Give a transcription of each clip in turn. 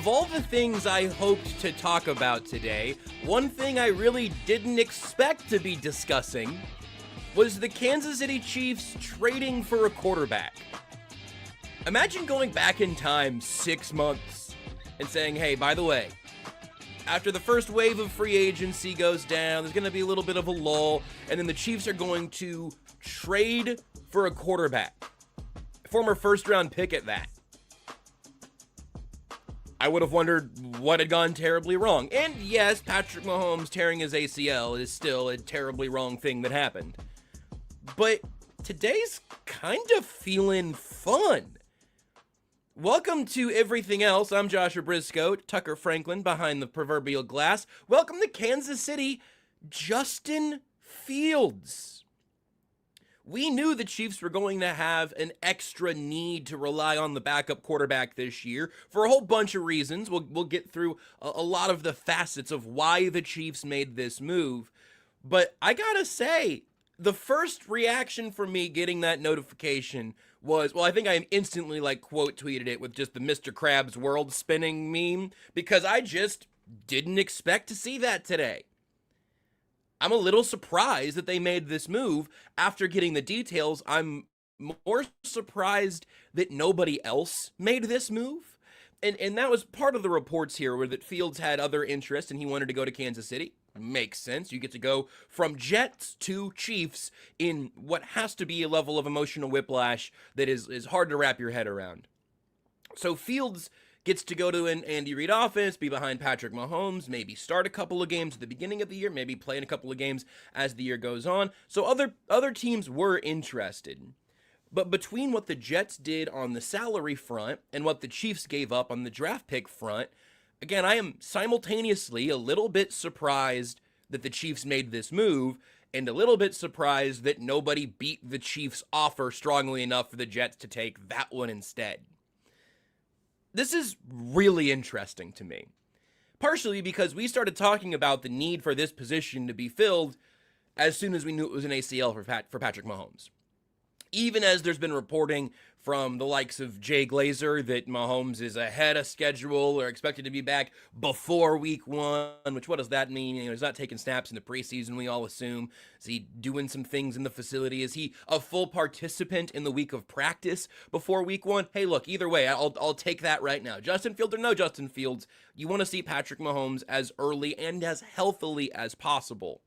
Of all the things I hoped to talk about today, one thing I really didn't expect to be discussing was the Kansas City Chiefs trading for a quarterback. Imagine going back in time 6 months and saying, hey, by the way, after the first wave of free agency goes down, there's going to be a little bit of a lull, and then the Chiefs are going to trade for a quarterback. Former first-round pick at that. I would have wondered what had gone terribly wrong. And yes, Patrick Mahomes tearing his ACL is still a terribly wrong thing that happened. But today's kind of feeling fun. Welcome to Everything Else. I'm Joshua Brisco, Tucker Franklin behind the proverbial glass. Welcome to Kansas City, Justin Fields. We knew the Chiefs were going to have an extra need to rely on the backup quarterback this year for a whole bunch of reasons. We'll get through a lot of the facets of why the Chiefs made this move. But I gotta say, the first reaction for me getting that notification was, well, I think I instantly quote tweeted it with just the Mr. Krabs world spinning meme, because I just didn't expect to see that today. I'm a little surprised that they made this move. After getting the details, I'm more surprised that nobody else made this move. And that was part of the reports here, where that Fields had other interests and he wanted to go to Kansas City. Makes sense. You get to go from Jets to Chiefs in what has to be a level of emotional whiplash that is hard to wrap your head around. So Fields gets to go to an Andy Reid offense, be behind Patrick Mahomes, maybe start a couple of games at the beginning of the year, maybe play in a couple of games as the year goes on. So other teams were interested. But between what the Jets did on the salary front and what the Chiefs gave up on the draft pick front, again, I am simultaneously a little bit surprised that the Chiefs made this move and a little bit surprised that nobody beat the Chiefs' offer strongly enough for the Jets to take that one instead. This is really interesting to me, partially because we started talking about the need for this position to be filled as soon as we knew it was an ACL for Patrick Mahomes. Even as there's been reporting from the likes of Jay Glazer that Mahomes is ahead of schedule or expected to be back before week 1, which what does that mean? He's not taking snaps in the preseason, we all assume. Is he doing some things in the facility? Is he a full participant in the week of practice before week 1? Hey, look, either way, I'll take that right now. Justin Fields or no Justin Fields, you want to see Patrick Mahomes as early and as healthily as possible.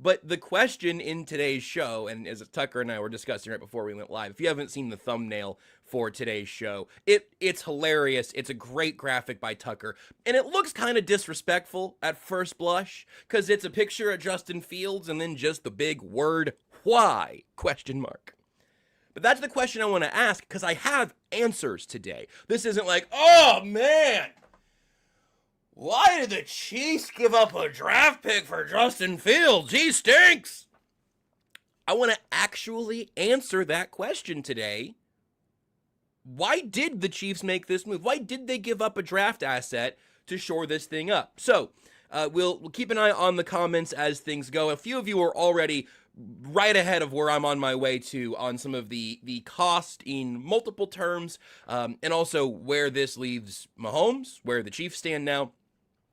But the question in today's show, and as Tucker and I were discussing right before we went live, if you haven't seen the thumbnail for today's show, it's hilarious. It's a great graphic by Tucker, and it looks kind of disrespectful at first blush because it's a picture of Justin Fields and then just the big word, why, ? But that's the question I want to ask because I have answers today. This isn't like, oh man, why did the Chiefs give up a draft pick for Justin Fields? He stinks. I want to actually answer that question today. Why did the Chiefs make this move? Why did they give up a draft asset to shore this thing up? So we'll keep an eye on the comments as things go. A few of you are already right ahead of where I'm on my way to on some of the cost in multiple terms, and also where this leaves Mahomes, where the Chiefs stand now,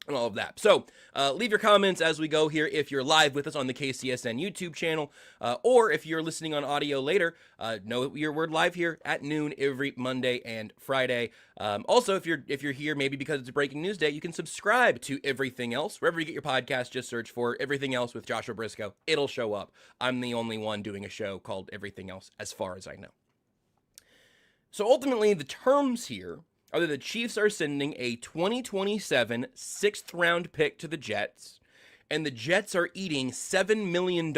and all of that. So leave your comments as we go here if you're live with us on the KCSN YouTube channel, or if you're listening on audio later, know that we're live here at noon every Monday and Friday. Also, if you're here maybe because it's a breaking news day, you can subscribe to Everything Else. Wherever you get your podcast, just search for Everything Else with Joshua Brisco. It'll show up. I'm the only one doing a show called Everything Else as far as I know. So ultimately, the terms here are that the Chiefs are sending a 2027 sixth-round pick to the Jets, and the Jets are eating $7 million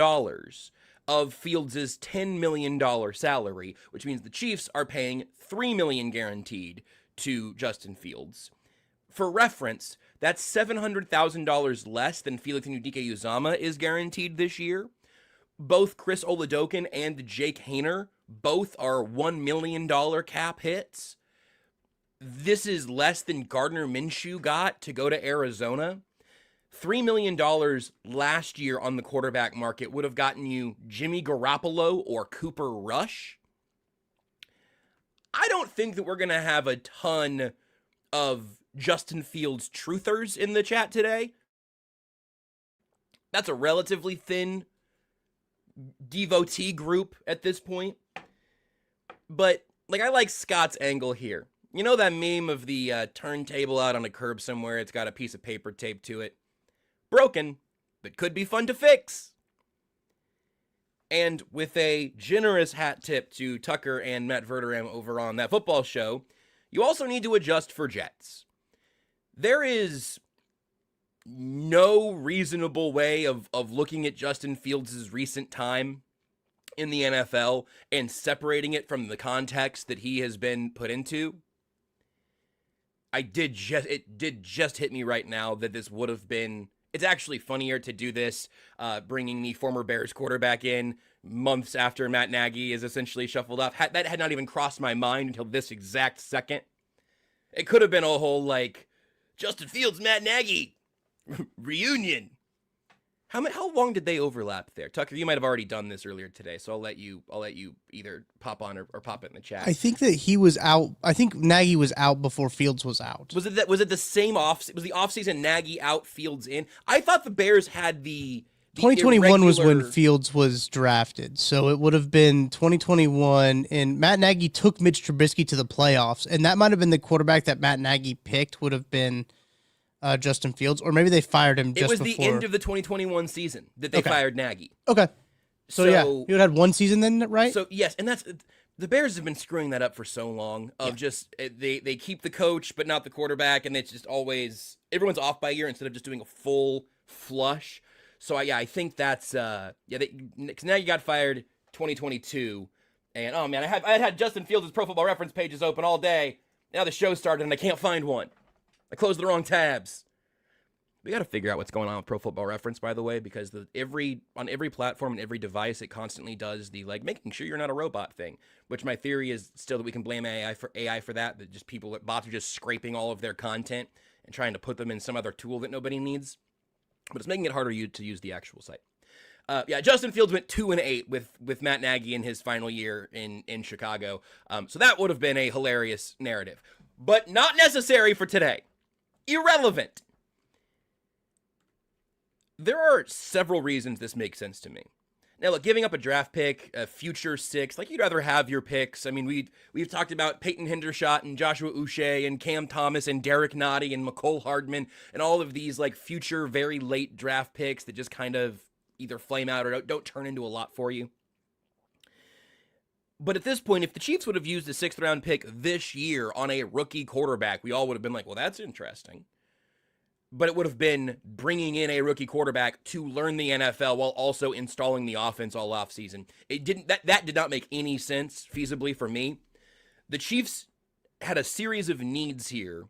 of Fields' $10 million salary, which means the Chiefs are paying $3 million guaranteed to Justin Fields. For reference, that's $700,000 less than Felix Anudike-Uzomah is guaranteed this year. Both Chris Oladokun and Jake Haener both are $1 million cap hits. This is less than Gardner Minshew got to go to Arizona. $3 million last year on the quarterback market would have gotten you Jimmy Garoppolo or Cooper Rush. I don't think that we're going to have a ton of Justin Fields truthers in the chat today. That's a relatively thin devotee group at this point. But, like, I like Scott's angle here. You know that meme of the turntable out on a curb somewhere? It's got a piece of paper taped to it. Broken, but could be fun to fix. And with a generous hat tip to Tucker and Matt Verderame over on That Football Show, you also need to adjust for Jets. There is no reasonable way of looking at Justin Fields' recent time in the NFL and separating it from the context that he has been put into. It did just hit me right now that this would have been, it's actually funnier to do this, bringing the former Bears quarterback in months after Matt Nagy is essentially shuffled off. That had not even crossed my mind until this exact second. It could have been a whole, like, Justin Fields, Matt Nagy reunion. How long did they overlap there? Tucker, you might have already done this earlier today, so I'll let you either pop on or pop it in the chat. I think that he was out. I think Nagy was out before Fields was out. Was it the same was the offseason Nagy out, Fields in? I thought the Bears had the 2021 was when Fields was drafted, so it would have been 2021, and Matt Nagy took Mitch Trubisky to the playoffs, and that might have been the quarterback that Matt Nagy picked would have been Justin Fields, or maybe they fired him just before. It was the end of the 2021 season that they fired Nagy. Okay. So yeah, he would have had one season then, right? So yes, and that's, the Bears have been screwing that up for so long. Just they keep the coach but not the quarterback, and it's just always everyone's off by a year instead of just doing a full flush. So I think that's because Nagy got fired 2022, and oh man, I had Justin Fields' Pro Football Reference pages open all day. Now the show started and I can't find one. I closed the wrong tabs. We got to figure out what's going on with Pro Football Reference, by the way, because on every platform and every device, it constantly does the, like, making sure you're not a robot thing, which my theory is still that we can blame AI for that just bots are just scraping all of their content and trying to put them in some other tool that nobody needs. But it's making it harder to use the actual site. Justin Fields went 2-8 with Matt Nagy in his final year in Chicago. So that would have been a hilarious narrative, but not necessary for today. Irrelevant. There are several reasons this makes sense to me. Now, look, giving up a draft pick, a future 6, like, you'd rather have your picks. I mean, we've talked about Peyton Hendershot and Joshua Uche and Cam Thomas and Derek Nottie and McCole Hardman and all of these, like, future very late draft picks that just kind of either flame out or don't turn into a lot for you. But at this point, if the Chiefs would have used a 6th round pick this year on a rookie quarterback, we all would have been like, well, that's interesting. But it would have been bringing in a rookie quarterback to learn the NFL while also installing the offense all offseason. That did not make any sense feasibly for me. The Chiefs had a series of needs here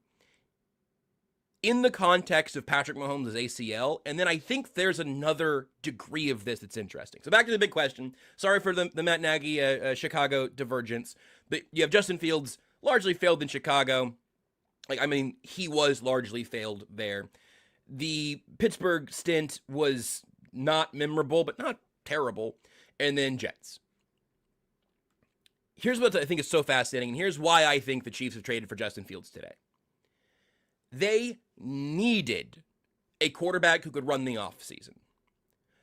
in the context of Patrick Mahomes' ACL, and then I think there's another degree of this that's interesting. So back to the big question. Sorry for the Matt Nagy Chicago divergence, but you have Justin Fields, largely failed in Chicago. He was largely failed there. The Pittsburgh stint was not memorable, but not terrible. And then Jets. Here's what I think is so fascinating, and here's why I think the Chiefs have traded for Justin Fields today. They needed a quarterback who could run the offseason.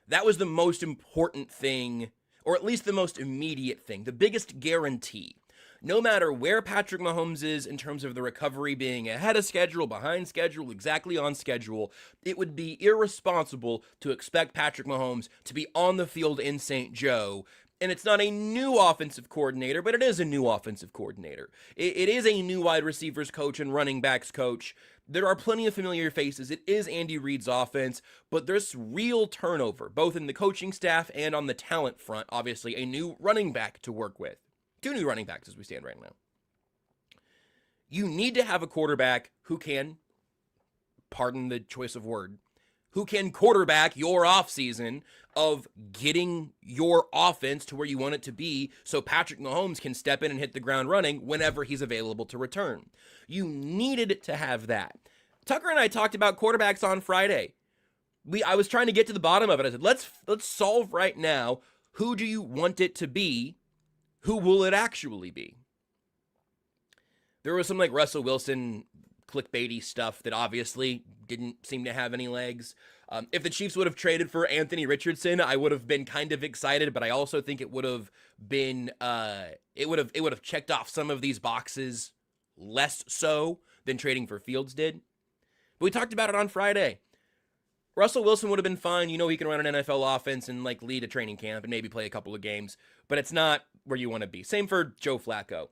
That was the most important thing, or at least the most immediate thing, the biggest guarantee. No matter where Patrick Mahomes is in terms of the recovery being ahead of schedule, behind schedule, exactly on schedule, it would be irresponsible to expect Patrick Mahomes to be on the field in St. Joe. And it's not a new offensive coordinator, but it is a new offensive coordinator. It is a new wide receivers coach and running backs coach. There are plenty of familiar faces. It is Andy Reid's offense, but there's real turnover, both in the coaching staff and on the talent front. Obviously, a new running back to work with. 2 new running backs as we stand right now. You need to have a quarterback who can, pardon the choice of word, who can quarterback your offseason of getting your offense to where you want it to be so Patrick Mahomes can step in and hit the ground running whenever he's available to return. You needed to have that. Tucker and I talked about quarterbacks on Friday. I was trying to get to the bottom of it. I said, let's solve right now, who do you want it to be? Who will it actually be? There was some like Russell Wilson clickbaity stuff that obviously didn't seem to have any legs. If the Chiefs would have traded for Anthony Richardson, I would have been kind of excited, but I also think it would have been it would have checked off some of these boxes less so than trading for Fields did. But we talked about it on Friday. Russell Wilson would have been fine. You know, he can run an NFL offense and like lead a training camp and maybe play a couple of games, but it's not where you want to be. Same for Joe Flacco.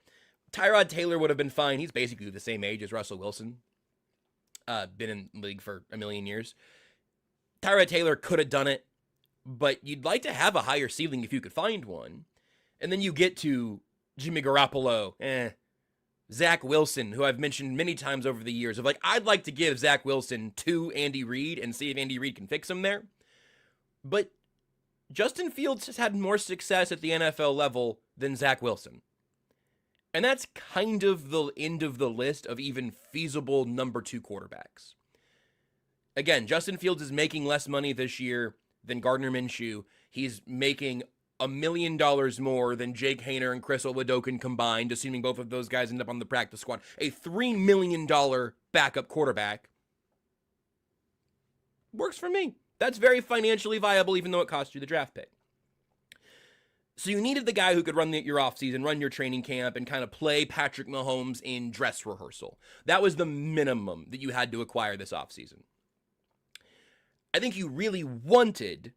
Tyrod Taylor would have been fine. He's basically the same age as Russell Wilson. Been in the league for a million years. Tyrod Taylor could have done it, but you'd like to have a higher ceiling if you could find one. And then you get to Jimmy Garoppolo, Zach Wilson, who I've mentioned many times over the years, of like, I'd like to give Zach Wilson to Andy Reid and see if Andy Reid can fix him there. But Justin Fields has had more success at the NFL level than Zach Wilson. And that's kind of the end of the list of even feasible number 2 quarterbacks. Again, Justin Fields is making less money this year than Gardner Minshew. He's making $1 million more than Jake Haener and Chris Oladokun combined, assuming both of those guys end up on the practice squad. A $3 million backup quarterback works for me. That's very financially viable, even though it cost you the draft pick. So you needed the guy who could run your offseason, run your training camp, and kind of play Patrick Mahomes in dress rehearsal. That was the minimum that you had to acquire this offseason. I think you really wanted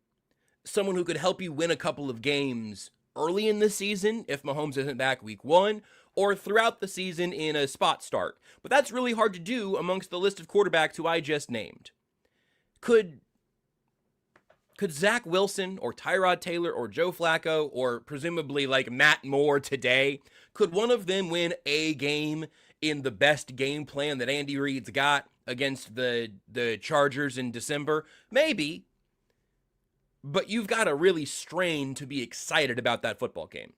someone who could help you win a couple of games early in the season if Mahomes isn't back week 1, or throughout the season in a spot start. But that's really hard to do amongst the list of quarterbacks who I just named. Could Zach Wilson or Tyrod Taylor or Joe Flacco or presumably like Matt Moore today, could one of them win a game in the best game plan that Andy Reid's got against the Chargers in December? Maybe. But you've got to really strain to be excited about that football game.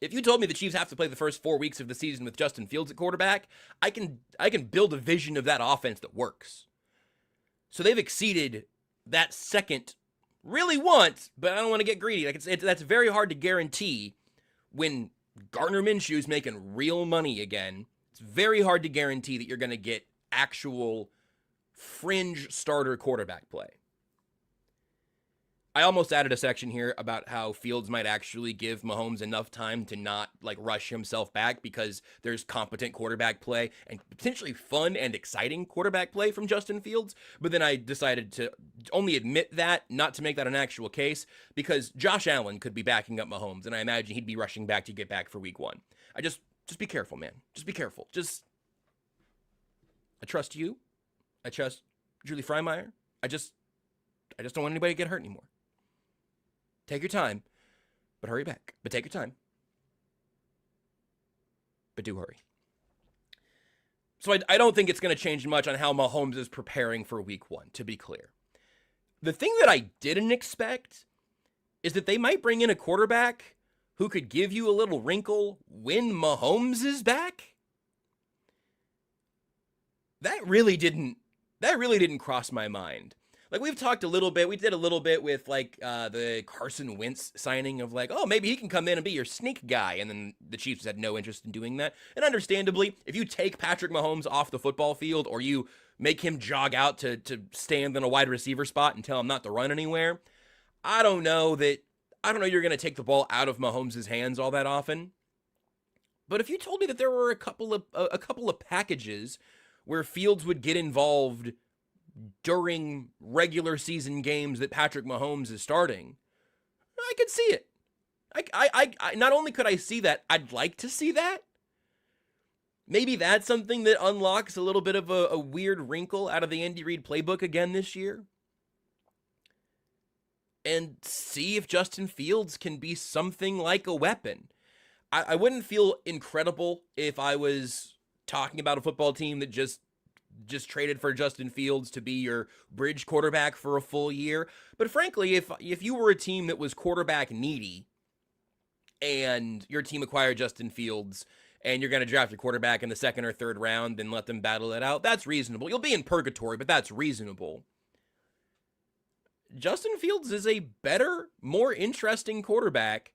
If you told me the Chiefs have to play the first 4 weeks of the season with Justin Fields at quarterback, I can build a vision of that offense that works. So they've exceeded that second really once, but I don't want to get greedy. Like that's very hard to guarantee when Gardner Minshew's making real money again. It's very hard to guarantee that you're going to get actual fringe starter quarterback play. I almost added a section here about how Fields might actually give Mahomes enough time to not like rush himself back because there's competent quarterback play and potentially fun and exciting quarterback play from Justin Fields. But then I decided to only admit that, not to make that an actual case, because Josh Allen could be backing up Mahomes, and I imagine he'd be rushing back to get back for week 1. Just be careful, man. Just be careful. I trust you. I trust Julie Freymeier. I just don't want anybody to get hurt anymore. Take your time, but hurry back. But take your time. But do hurry. So I don't think it's going to change much on how Mahomes is preparing for week 1, to be clear. The thing that I didn't expect is that they might bring in a quarterback who could give you a little wrinkle when Mahomes is back. That really didn't cross my mind. Like, we've talked a little bit, we did a little bit with, like, the Carson Wentz signing of, like, oh, maybe he can come in and be your sneak guy, and then the Chiefs had no interest in doing that. And understandably, if you take Patrick Mahomes off the football field, or you make him jog out to stand in a wide receiver spot and tell him not to run anywhere, I don't know you're going to take the ball out of Mahomes' hands all that often. But if you told me that there were a couple of packages where Fields would get involved during regular season games that Patrick Mahomes is starting, I could see it. I not only could I see that, I'd like to see that. Maybe that's something that unlocks a little bit of a weird wrinkle out of the Andy Reid playbook again this year. And see if Justin Fields can be something like a weapon. I wouldn't feel incredible if I was talking about a football team that just traded for Justin Fields to be your bridge quarterback for a full year. But frankly, if you were a team that was quarterback needy and your team acquired Justin Fields and you're going to draft a quarterback in the 2nd or 3rd round and let them battle it out, that's reasonable. You'll be in purgatory, but that's reasonable. Justin Fields is a better, more interesting quarterback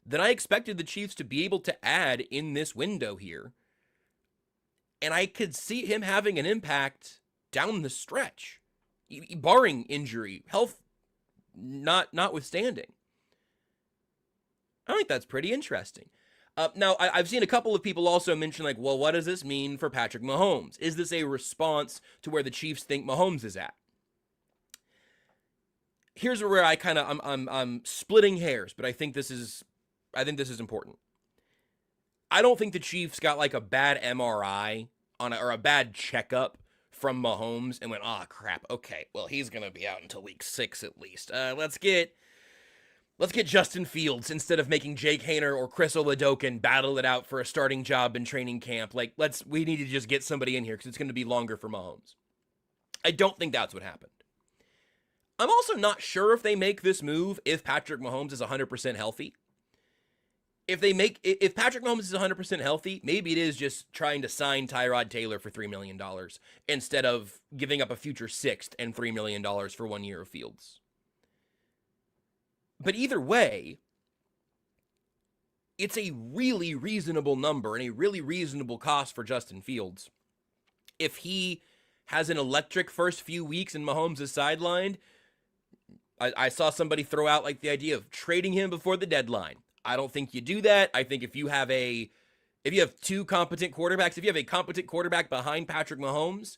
than I expected the Chiefs to be able to add in this window here. And I could see him having an impact down the stretch, barring injury, health notwithstanding. I think that's pretty interesting. Now, I've seen a couple of people also mention, like, well, what does this mean for Patrick Mahomes? Is this a response to where the Chiefs think Mahomes is at? Here's where I kind of I'm splitting hairs, but I think this is important. I don't think the Chiefs got like a bad MRI or a bad checkup from Mahomes and went, oh crap, okay, well he's gonna be out until week 6 at least. Let's get Justin Fields instead of making Jake Haener or Chris Oladokun battle it out for a starting job in training camp. Like, we need to just get somebody in here because it's going to be longer for Mahomes. I don't think that's what happened. I'm also not sure if they make this move if Patrick Mahomes is 100% healthy. If Patrick Mahomes is 100% healthy, maybe it is just trying to sign Tyrod Taylor for $3 million instead of giving up a future 6th and $3 million for 1 year of Fields. But either way, it's a really reasonable number and a really reasonable cost for Justin Fields. If he has an electric first few weeks and Mahomes is sidelined, I saw somebody throw out like the idea of trading him before the deadline. I don't think you do that. I think if you have two competent quarterbacks, if you have a competent quarterback behind Patrick Mahomes,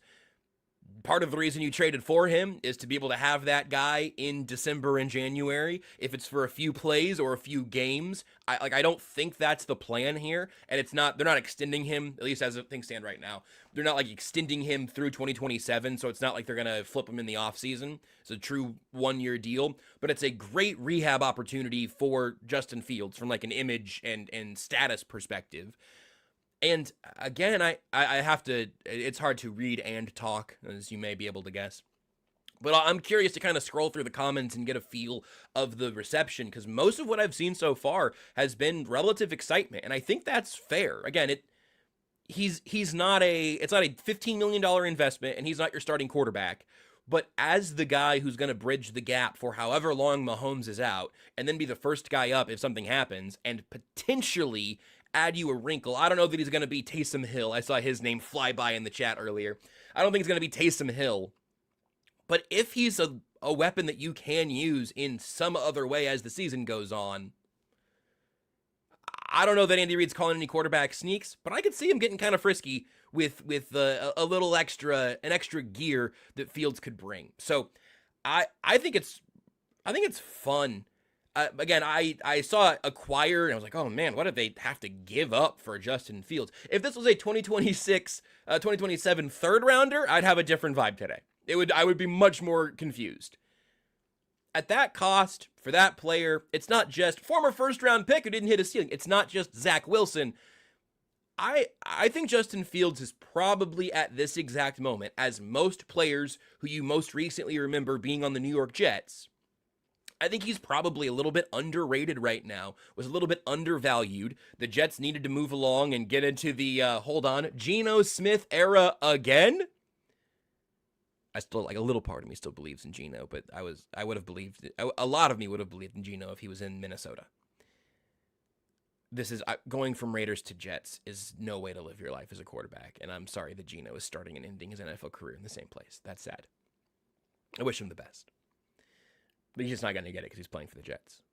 part of the reason you traded for him is to be able to have that guy in December and January. If it's for a few plays or a few games, I don't think that's the plan here. And they're not extending him, at least as things stand right now. They're not like extending him through 2027. So it's not like they're going to flip him in the offseason. It's a true 1-year deal, but it's a great rehab opportunity for Justin Fields from like an image and status perspective. And again, I have to, it's hard to read and talk, as you may be able to guess. But I'm curious to kind of scroll through the comments and get a feel of the reception, because most of what I've seen so far has been relative excitement. And I think that's fair. Again, it's not a $15 million investment, and he's not your starting quarterback. But as the guy who's going to bridge the gap for however long Mahomes is out, and then be the first guy up if something happens, and potentially add you a wrinkle. I don't know that he's going to be Taysom Hill. I saw his name fly by in the chat earlier. I don't think he's going to be Taysom Hill. But if he's a weapon that you can use in some other way as the season goes on, I don't know that Andy Reid's calling any quarterback sneaks, but I could see him getting kind of frisky with a little extra gear that Fields could bring. So I think it's fun. Again, I saw Acquire, and I was like, oh man, what did they have to give up for Justin Fields? If this was a 2027 third rounder, I'd have a different vibe today. I would be much more confused. At that cost, for that player, it's not just former first round pick who didn't hit a ceiling. It's not just Zach Wilson. I think Justin Fields is probably at this exact moment, as most players who you most recently remember being on the New York Jets, I think he's probably a little bit underrated right now, was a little bit undervalued. The Jets needed to move along and get into the, Geno Smith era again. I still, like, a little part of me still believes in Geno, but a lot of me would have believed in Geno if he was in Minnesota. This is, going from Raiders to Jets is no way to live your life as a quarterback, and I'm sorry that Geno is starting and ending his NFL career in the same place. That's sad. I wish him the best. But he's just not going to get it because he's playing for the Jets.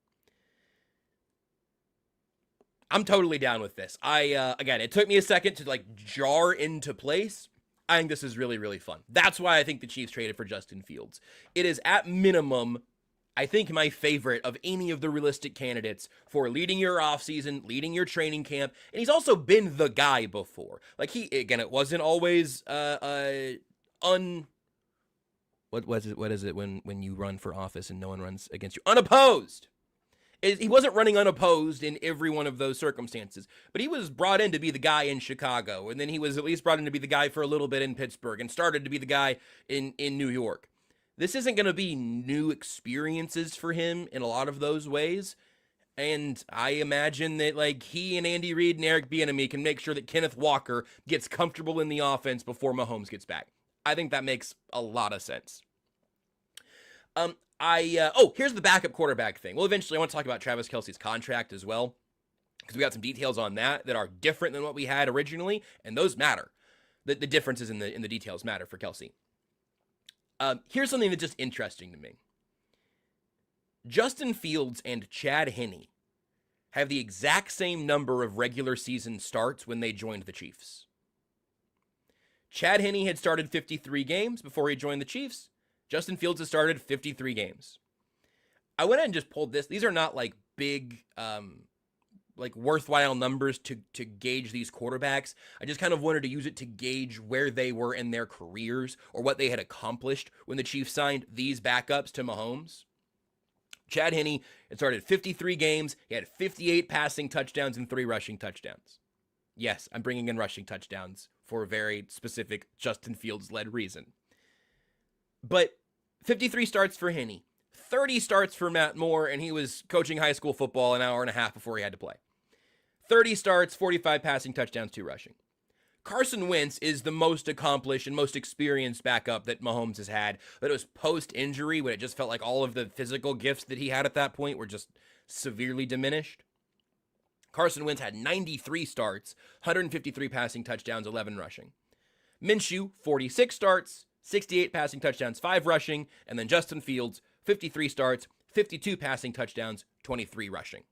I'm totally down with this. Again, it took me a second to like jar into place. I think this is really, really fun. That's why I think the Chiefs traded for Justin Fields. It is at minimum, I think, my favorite of any of the realistic candidates for leading your offseason, leading your training camp. And he's also been the guy before. Like it wasn't always What is it when you run for office and no one runs against you? Unopposed! He wasn't running unopposed in every one of those circumstances, but he was brought in to be the guy in Chicago, and then he was at least brought in to be the guy for a little bit in Pittsburgh, and started to be the guy in New York. This isn't going to be new experiences for him in a lot of those ways, and I imagine that like he and Andy Reid and Eric Bieniemy can make sure that Kenneth Walker gets comfortable in the offense before Mahomes gets back. I think that makes a lot of sense. Here's the backup quarterback thing. Well, eventually I want to talk about Travis Kelce's contract as well, because we got some details on that are different than what we had originally, and those matter. the differences in the details matter for Kelce. Here's something that's just interesting to me. Justin Fields and Chad Henne have the exact same number of regular season starts when they joined the Chiefs. Chad Henne had started 53 games before he joined the Chiefs. Justin Fields has started 53 games. I went ahead and just pulled this. These are not like big, like worthwhile numbers to gauge these quarterbacks. I just kind of wanted to use it to gauge where they were in their careers or what they had accomplished when the Chiefs signed these backups to Mahomes. Chad Henne had started 53 games. He had 58 passing touchdowns and 3 rushing touchdowns. Yes, I'm bringing in rushing touchdowns for a very specific Justin Fields-led reason. But 53 starts for Henne, 30 starts for Matt Moore, and he was coaching high school football an hour and a half before he had to play. 30 starts, 45 passing touchdowns, 2 rushing. Carson Wentz is the most accomplished and most experienced backup that Mahomes has had. But it was post-injury when it just felt like all of the physical gifts that he had at that point were just severely diminished. Carson Wentz had 93 starts, 153 passing touchdowns, 11 rushing. Minshew, 46 starts, 68 passing touchdowns, 5 rushing. And then Justin Fields, 53 starts, 52 passing touchdowns, 23 rushing.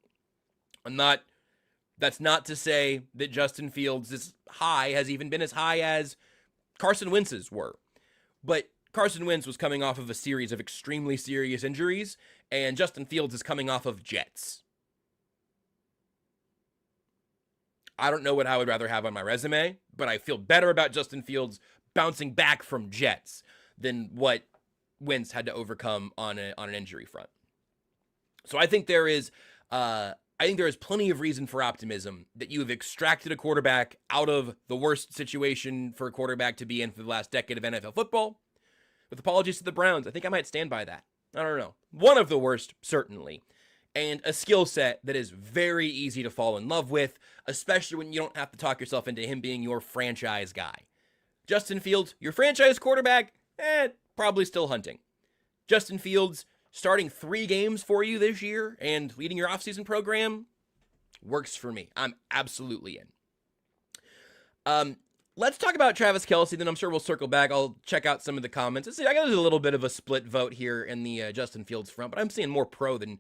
That's not to say that Justin Fields' high has even been as high as Carson Wentz's were. But Carson Wentz was coming off of a series of extremely serious injuries, and Justin Fields is coming off of Jets. I don't know what I would rather have on my resume, but I feel better about Justin Fields bouncing back from Jets than what Wentz had to overcome on an injury front. So I think there is plenty of reason for optimism that you have extracted a quarterback out of the worst situation for a quarterback to be in for the last decade of NFL football. With apologies to the Browns, I think I might stand by that. I don't know. One of the worst, certainly. And a skill set that is very easy to fall in love with, especially when you don't have to talk yourself into him being your franchise guy. Justin Fields, your franchise quarterback, probably still hunting. Justin Fields, starting 3 games for you this year and leading your offseason program, works for me. I'm absolutely in. Let's talk about Travis Kelce, then I'm sure we'll circle back. I'll check out some of the comments. See, I got a little bit of a split vote here in the Justin Fields front, but I'm seeing more pro than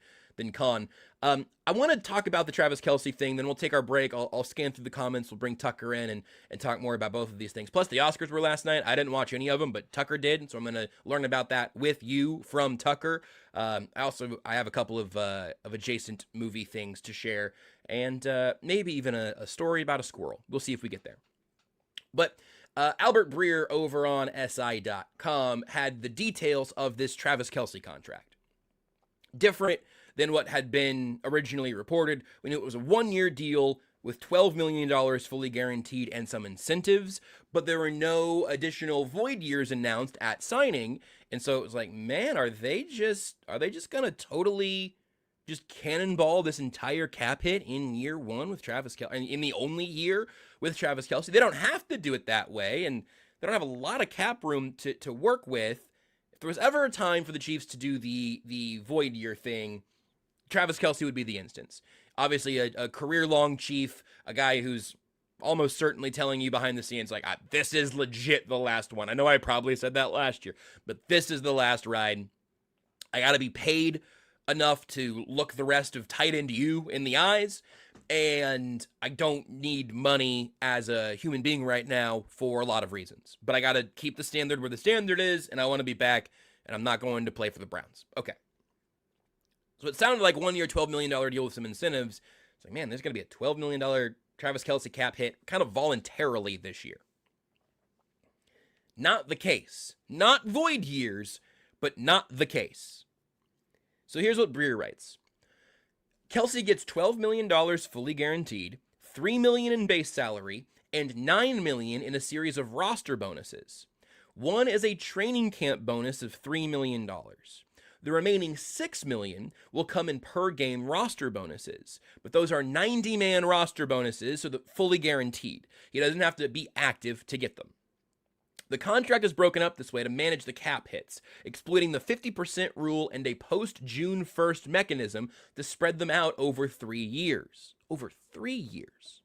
con. I want to talk about the Travis Kelce thing, then we'll take our break. I'll scan through the comments. We'll bring Tucker in and talk more about both of these things. Plus, the Oscars were last night. I didn't watch any of them, but Tucker did, so I'm going to learn about that with you from Tucker. I have a couple of adjacent movie things to share, and maybe even a story about a squirrel. We'll see if we get there. But Albert Breer over on SI.com had the details of this Travis Kelce contract. Different than what had been originally reported. We knew it was a 1-year deal with $12 million fully guaranteed and some incentives, but there were no additional void years announced at signing. And so it was like, man, are they just going to totally just cannonball this entire cap hit in year 1 with Travis Kelce, in the only year with Travis Kelce? They don't have to do it that way, and they don't have a lot of cap room to work with. If there was ever a time for the Chiefs to do the void year thing, Travis Kelce would be the instance. Obviously, a career-long Chief, a guy who's almost certainly telling you behind the scenes, like, this is legit the last one. I know I probably said that last year, but this is the last ride. I got to be paid enough to look the rest of tight end you in the eyes, and I don't need money as a human being right now for a lot of reasons. But I got to keep the standard where the standard is, and I want to be back, and I'm not going to play for the Browns. Okay. So it sounded like 1 year, $12 million deal with some incentives. It's like, man, there's going to be a $12 million Travis Kelce cap hit kind of voluntarily this year. Not the case. Not void years, but not the case. So here's what Breer writes. Kelce gets $12 million fully guaranteed, $3 million in base salary, and $9 million in a series of roster bonuses. One is a training camp bonus of $3 million. The remaining $6 million will come in per game roster bonuses, but those are 90-man roster bonuses, so they're fully guaranteed. He doesn't have to be active to get them. The contract is broken up this way to manage the cap hits, exploiting the 50% rule and a post-June 1st mechanism to spread them out over 3 years. Over 3 years.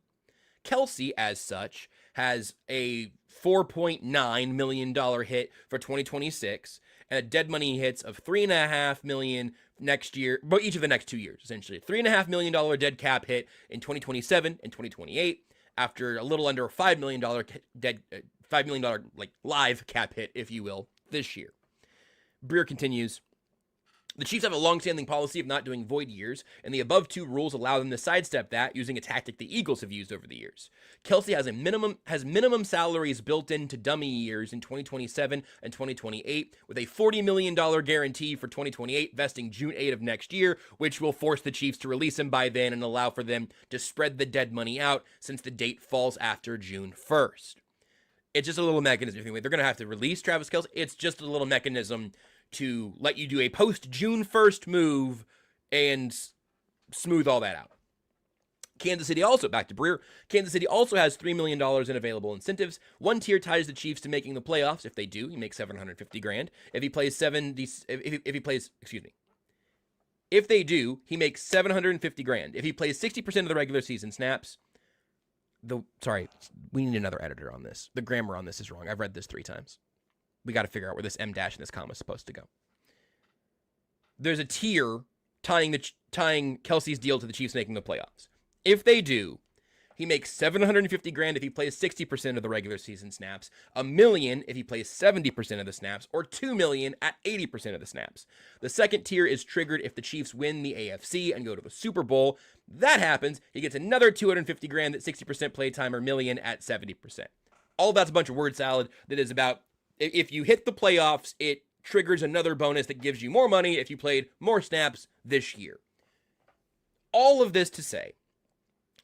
Kelce, as such, has a $4.9 million hit for 2026, and a dead money hits of $3.5 million next year, but each of the next 2 years, essentially. $3.5 million dead cap hit in 2027 and 2028, after a little under a $5 million $5 million like live cap hit, if you will, this year. Breer continues, the Chiefs have a long-standing policy of not doing void years, and the above two rules allow them to sidestep that using a tactic the Eagles have used over the years. Kelce has minimum salaries built into dummy years in 2027 and 2028, with a $40 million guarantee for 2028 vesting June 8 of next year, which will force the Chiefs to release him by then and allow for them to spread the dead money out since the date falls after June 1st. It's just a little mechanism. They're going to have to release Travis Kelce. It's just a little mechanism to let you do a post-June 1st move and smooth all that out. Kansas City also, back to Breer, Kansas City also has $3 million in available incentives. One tier ties the Chiefs to making the playoffs. If they do, he makes $750,000. If they do, he makes $750,000. If he plays 60% of the regular season snaps, we need another editor on this. The grammar on this is wrong. I've read this 3 times. We got to figure out where this M dash in this comma is supposed to go. There's a tier tying Kelce's deal to the Chiefs making the playoffs. If they do, he makes $750,000 if he plays 60% of the regular season snaps, $1 million if he plays 70% of the snaps, or $2 million at 80% of the snaps. The second tier is triggered if the Chiefs win the AFC and go to the Super Bowl. That happens, he gets another $250,000 at 60% playtime, or $1 million at 70%. All that's a bunch of word salad that is about, if you hit the playoffs, it triggers another bonus that gives you more money if you played more snaps this year. All of this to say,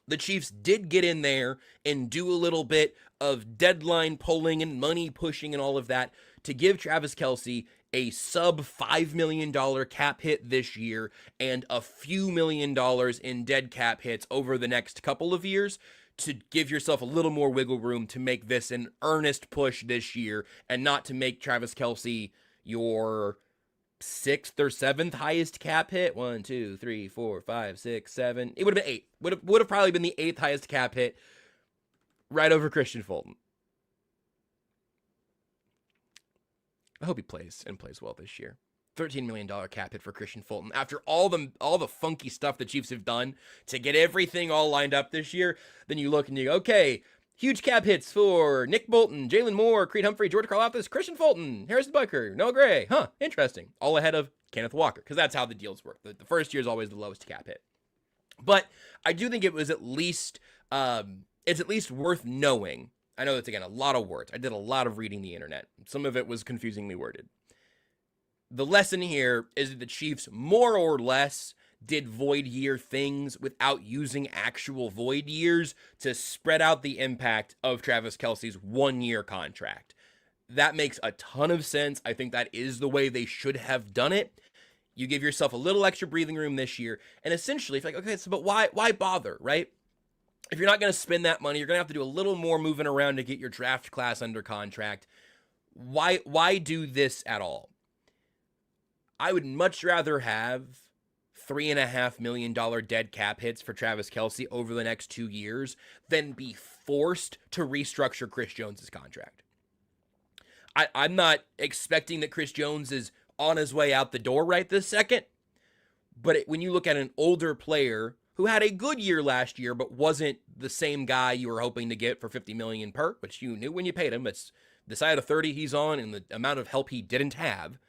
the Chiefs did get in there and do a little bit of deadline pulling and money pushing and all of that to give Travis Kelce a sub $5 million cap hit this year and a few $1,000,000 in dead cap hits over the next couple of years, to give yourself a little more wiggle room to make this an earnest push this year and not to make Travis Kelce your 6th or 7th highest cap hit. 1, 2, 3, 4, 5, 6, 7. It would have been 8. Would have probably been the 8th highest cap hit, right over Christian Fulton. I hope he plays well this year. $13 million cap hit for Christian Fulton. After all the funky stuff the Chiefs have done to get everything all lined up this year, then you look and you go, okay, huge cap hits for Nick Bolton, Jalen Moore, Creed Humphrey, George Karlaftis, Christian Fulton, Harrison Butker, Noah Gray. Interesting. All ahead of Kenneth Walker, because that's how the deals work. The first year is always the lowest cap hit. But I do think it was at least worth knowing. I know that's, again, a lot of words. I did a lot of reading the internet. Some of it was confusingly worded. The lesson here is that the Chiefs more or less did void year things without using actual void years to spread out the impact of Travis Kelce's 1-year contract. That makes a ton of sense. I think that is the way they should have done it. You give yourself a little extra breathing room this year, and essentially, if you're like, okay, so but why bother, right? If you're not going to spend that money, you're going to have to do a little more moving around to get your draft class under contract. Why do this at all? I would much rather have $3.5 million dead cap hits for Travis Kelce over the next 2 years than be forced to restructure Chris Jones's contract. I'm not expecting that Chris Jones is on his way out the door right this second, but when you look at an older player who had a good year last year but wasn't the same guy you were hoping to get for $50 million per, which you knew when you paid him, it's the side of 30 he's on and the amount of help he didn't have.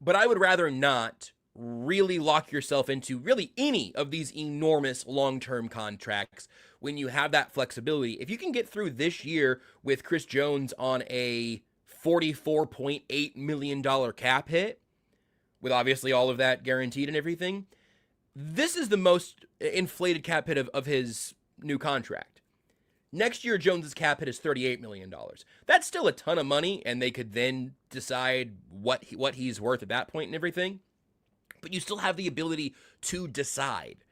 But I would rather not really lock yourself into really any of these enormous long-term contracts when you have that flexibility. If you can get through this year with Chris Jones on a $44.8 million cap hit, with obviously all of that guaranteed and everything, this is the most inflated cap hit of his new contract. Next year, Jones's cap hit is $38 million. That's still a ton of money, and they could then decide what he's worth at that point and everything. But you still have the ability to decide.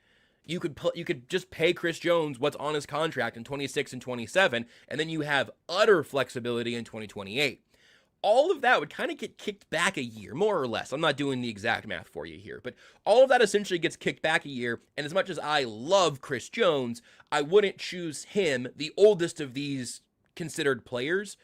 You could just pay Chris Jones what's on his contract in 26 and 27, and then you have utter flexibility in 2028. all of that would kind of get kicked back a year, more or less. I'm not doing the exact math for you here, but all of that essentially gets kicked back a year. And as much as I love Chris Jones, I wouldn't choose him, the oldest of these considered players.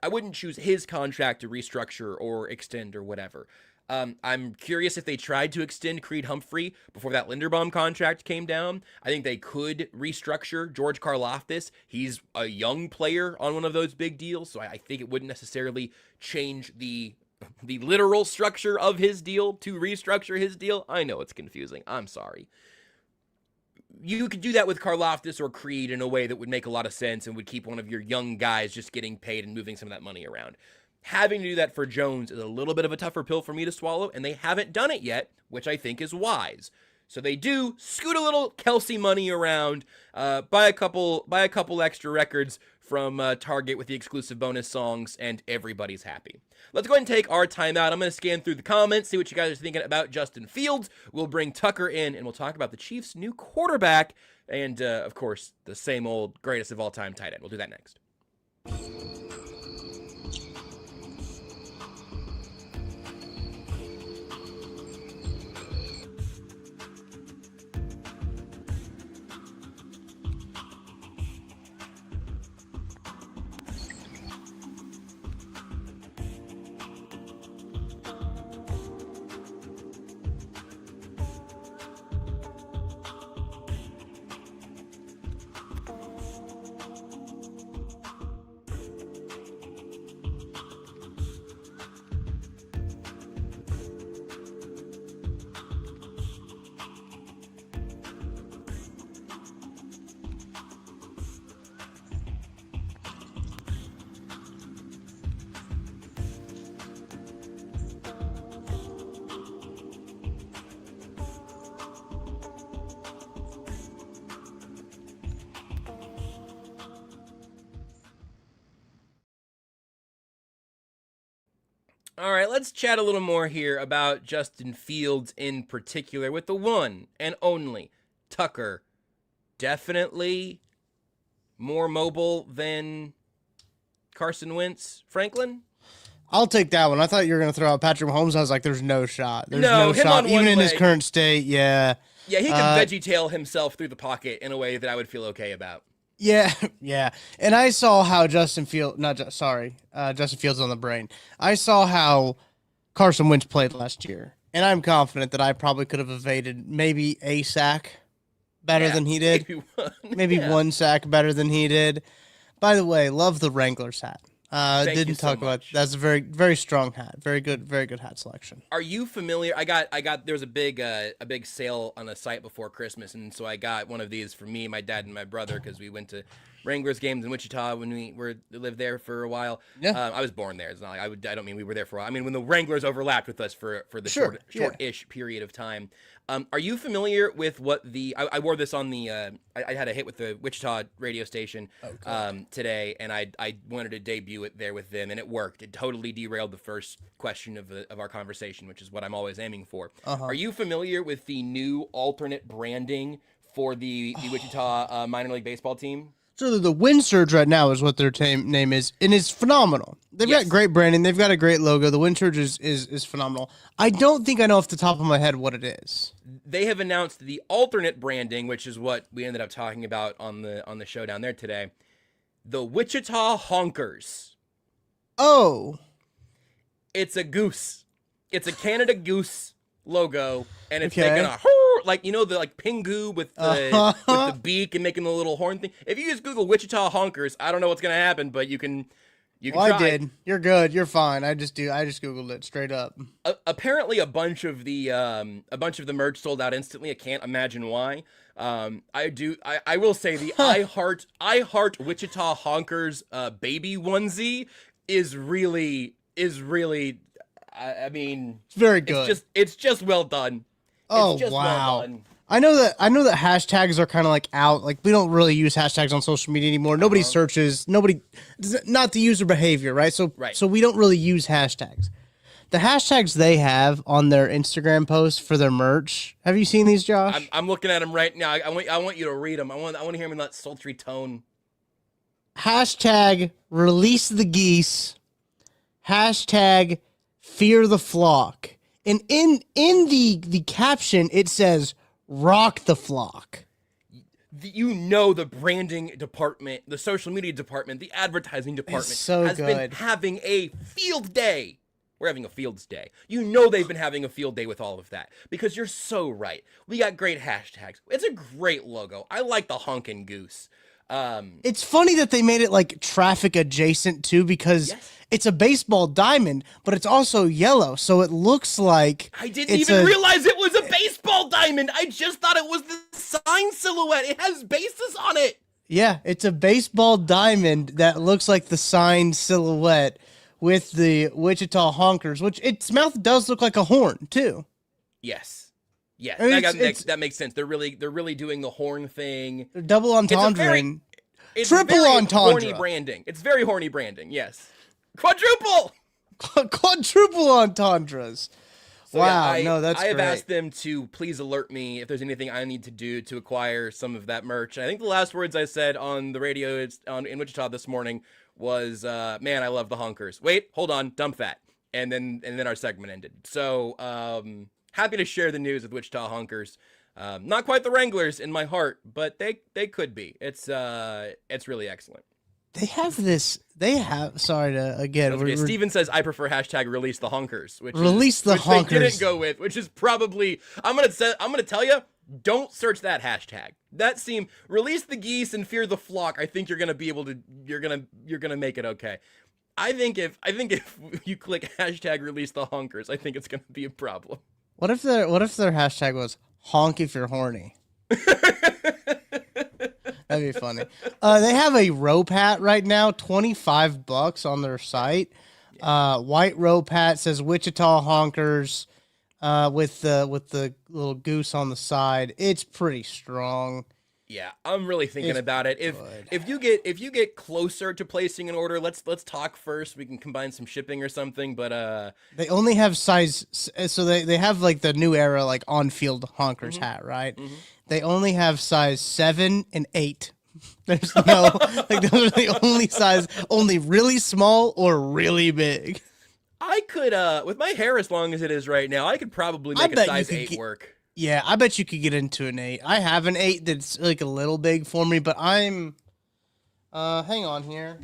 I wouldn't choose his contract to restructure or extend or whatever. I'm curious if they tried to extend Creed Humphrey before that Linderbaum contract came down. I think they could restructure George Karlaftis. He's a young player on one of those big deals, so I think it wouldn't necessarily change the literal structure of his deal to restructure his deal. I know it's confusing. I'm sorry. You could do that with Karlaftis or Creed in a way that would make a lot of sense and would keep one of your young guys just getting paid and moving some of that money around. Having to do that for Jones is a little bit of a tougher pill for me to swallow, and they haven't done it yet, which I think is wise. So they do scoot a little Kelce money around, buy a couple extra records from Target with the exclusive bonus songs, and everybody's happy. Let's go ahead and take our timeout. I'm going to scan through the comments, see what you guys are thinking about Justin Fields. We'll bring Tucker in, and we'll talk about the Chiefs' new quarterback, and of course, the same old greatest of all time tight end. We'll do that next. All right, let's chat a little more here about Justin Fields in particular with the one and only Tucker. Definitely more mobile than Carson Wentz, Franklin? I'll take that one. I thought you were going to throw out Patrick Mahomes. I was like, there's no shot. There's no shot. Even in his current state, yeah. Yeah, he can veggie tail himself through the pocket in a way that I would feel okay about. Yeah, yeah. And I saw how Justin Fields on the brain. I saw how Carson Wentz played last year. And I'm confident that I probably could have evaded maybe a sack better than he did. Maybe one sack better than he did. By the way, love the Wranglers hat. Didn't talk about that's a very, very strong hat. Very good hat selection. Are you familiar? I got there was a big sale on a site before Christmas, and so I got one of these for me, my dad, and my brother because we went to Wranglers games in Wichita when we lived there for a while. Yeah. I was born there. It's not like I don't mean we were there for a while. I mean when the Wranglers overlapped with us for the short-ish period of time. Are you familiar with what I wore this on the I had a hit with the Wichita radio station today, and I wanted to debut it there with them, and it worked. It totally derailed the first question of our conversation, which is what I'm always aiming for. Are you familiar with the new alternate branding for the Wichita minor league baseball team? So the Wind Surge right now is what their name is, and it's phenomenal. They've got great branding. They've got a great logo. The Wind Surge is phenomenal. I don't think I know off the top of my head what it is. They have announced the alternate branding, which is what we ended up talking about on the show down there today. The Wichita Honkers. Oh. It's a goose. It's a Canada Goose logo, and it's making a like the Pingu with the beak and making the little horn thing. If you just Google Wichita Honkers, I don't know what's gonna happen, but you can try. I did. You're good. You're fine. I just Googled it straight up. Apparently, a bunch of the merch sold out instantly. I can't imagine why. I will say the I heart Wichita Honkers baby onesie is really. I mean, it's very good. It's just well done. Oh, wow. Well done. I know that hashtags are kind of like out. Like we don't really use hashtags on social media anymore. Nobody searches. Not the user behavior, right? So we don't really use hashtags. The hashtags they have on their Instagram posts for their merch. Have you seen these, Josh? I'm looking at them right now. I want you to read them. I want to hear them in that sultry tone. Hashtag release the geese. hashtag fear the flock. And in the caption, it says rock the flock. The branding department, the social media department, the advertising department has been having a field day. We're having a fields day. You know they've been having a field day with all of that because you're so right. We got great hashtags. It's a great logo. I like the honkin' goose. It's funny that they made it like traffic adjacent too, because it's a baseball diamond, but it's also yellow, so it looks like I didn't even realize it was a baseball diamond. I just thought it was the sign silhouette. It has bases on it. Yeah, it's a baseball diamond that looks like the sign silhouette with the Wichita Honkers, which its mouth does look like a horn too. Yes. Yeah, I mean, that makes sense. They're really doing the horn thing. Double entendre. It's triple very entendre. Horny branding. It's very horny branding. Yes. Quadruple. Quadruple entendres. So wow. Yeah, that's I have great. asked them to please alert me if there's anything I need to do to acquire some of that merch. I think the last words I said on the radio in Wichita this morning was, "Man, I love the honkers." Wait, hold on, dump that, and then our segment ended. So happy to share the news with Wichita Honkers. Not quite the Wranglers in my heart, but they could be. It's really excellent. They have this. They have. Sorry to again. Okay. Steven says I prefer hashtag release the honkers, which honkers. They didn't go with, which is probably I'm gonna tell you. Don't search that hashtag. That release the geese and fear the flock. I think you're gonna be able to. You're gonna make it okay. I think if you click hashtag release the honkers, I think it's gonna be a problem. What if their hashtag was honk if you're horny? That'd be funny. They have a rope hat right now, $25 on their site. White rope hat says Wichita Honkers, with the little goose on the side. It's pretty strong. Yeah, I'm really thinking about it. If you get closer to placing an order, let's talk first. We can combine some shipping or something. But they only have size, so they have like the new era like on-field honkers hat, right? Mm-hmm. They only have size 7 and 8. There's no like those are the only size, only really small or really big. I could with my hair as long as it is right now, I could probably make a size 8 work. Yeah, I bet you could get into an 8. I have an 8 that's like a little big for me, but I'm hang on here.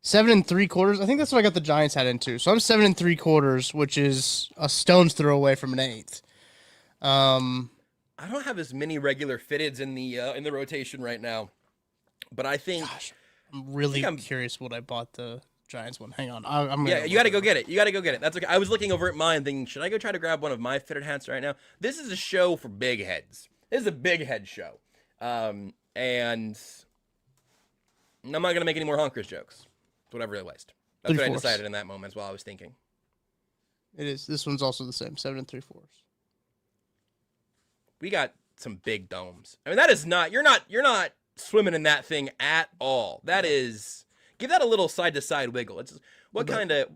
7 3/4. I think that's what I got the Giants hat into. So I'm 7 3/4, which is a stone's throw away from an 8. I don't have as many regular fitteds in the rotation right now, but I think I'm really curious what I bought the Giants one. Hang on, you got to go get it. You got to go get it. That's okay. I was looking over at mine, thinking, should I go try to grab one of my fitted hats right now? This is a show for big heads. This is a big head show, and I'm not gonna make any more honkers jokes. That's what I've realized. That's what I decided in that moment while I was thinking. It is. This one's also the same. 7 3/4. We got some big domes. I mean, that is not. You're not swimming in that thing at all. That is. Give that a little side to side wiggle. It's what kind of.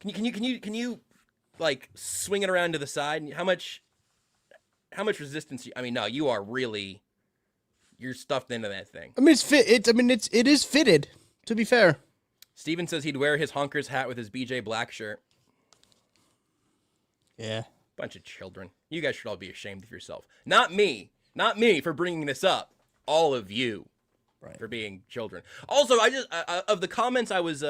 Can you like swing it around to the side? How much resistance? I mean, no, you are really. You're stuffed into that thing. I mean, it's fit. It is fitted. To be fair. Steven says he'd wear his honkers hat with his BJ Black shirt. Yeah. Bunch of children. You guys should all be ashamed of yourself. Not me for bringing this up. All of you, right, for being children. Also, I just of the comments I was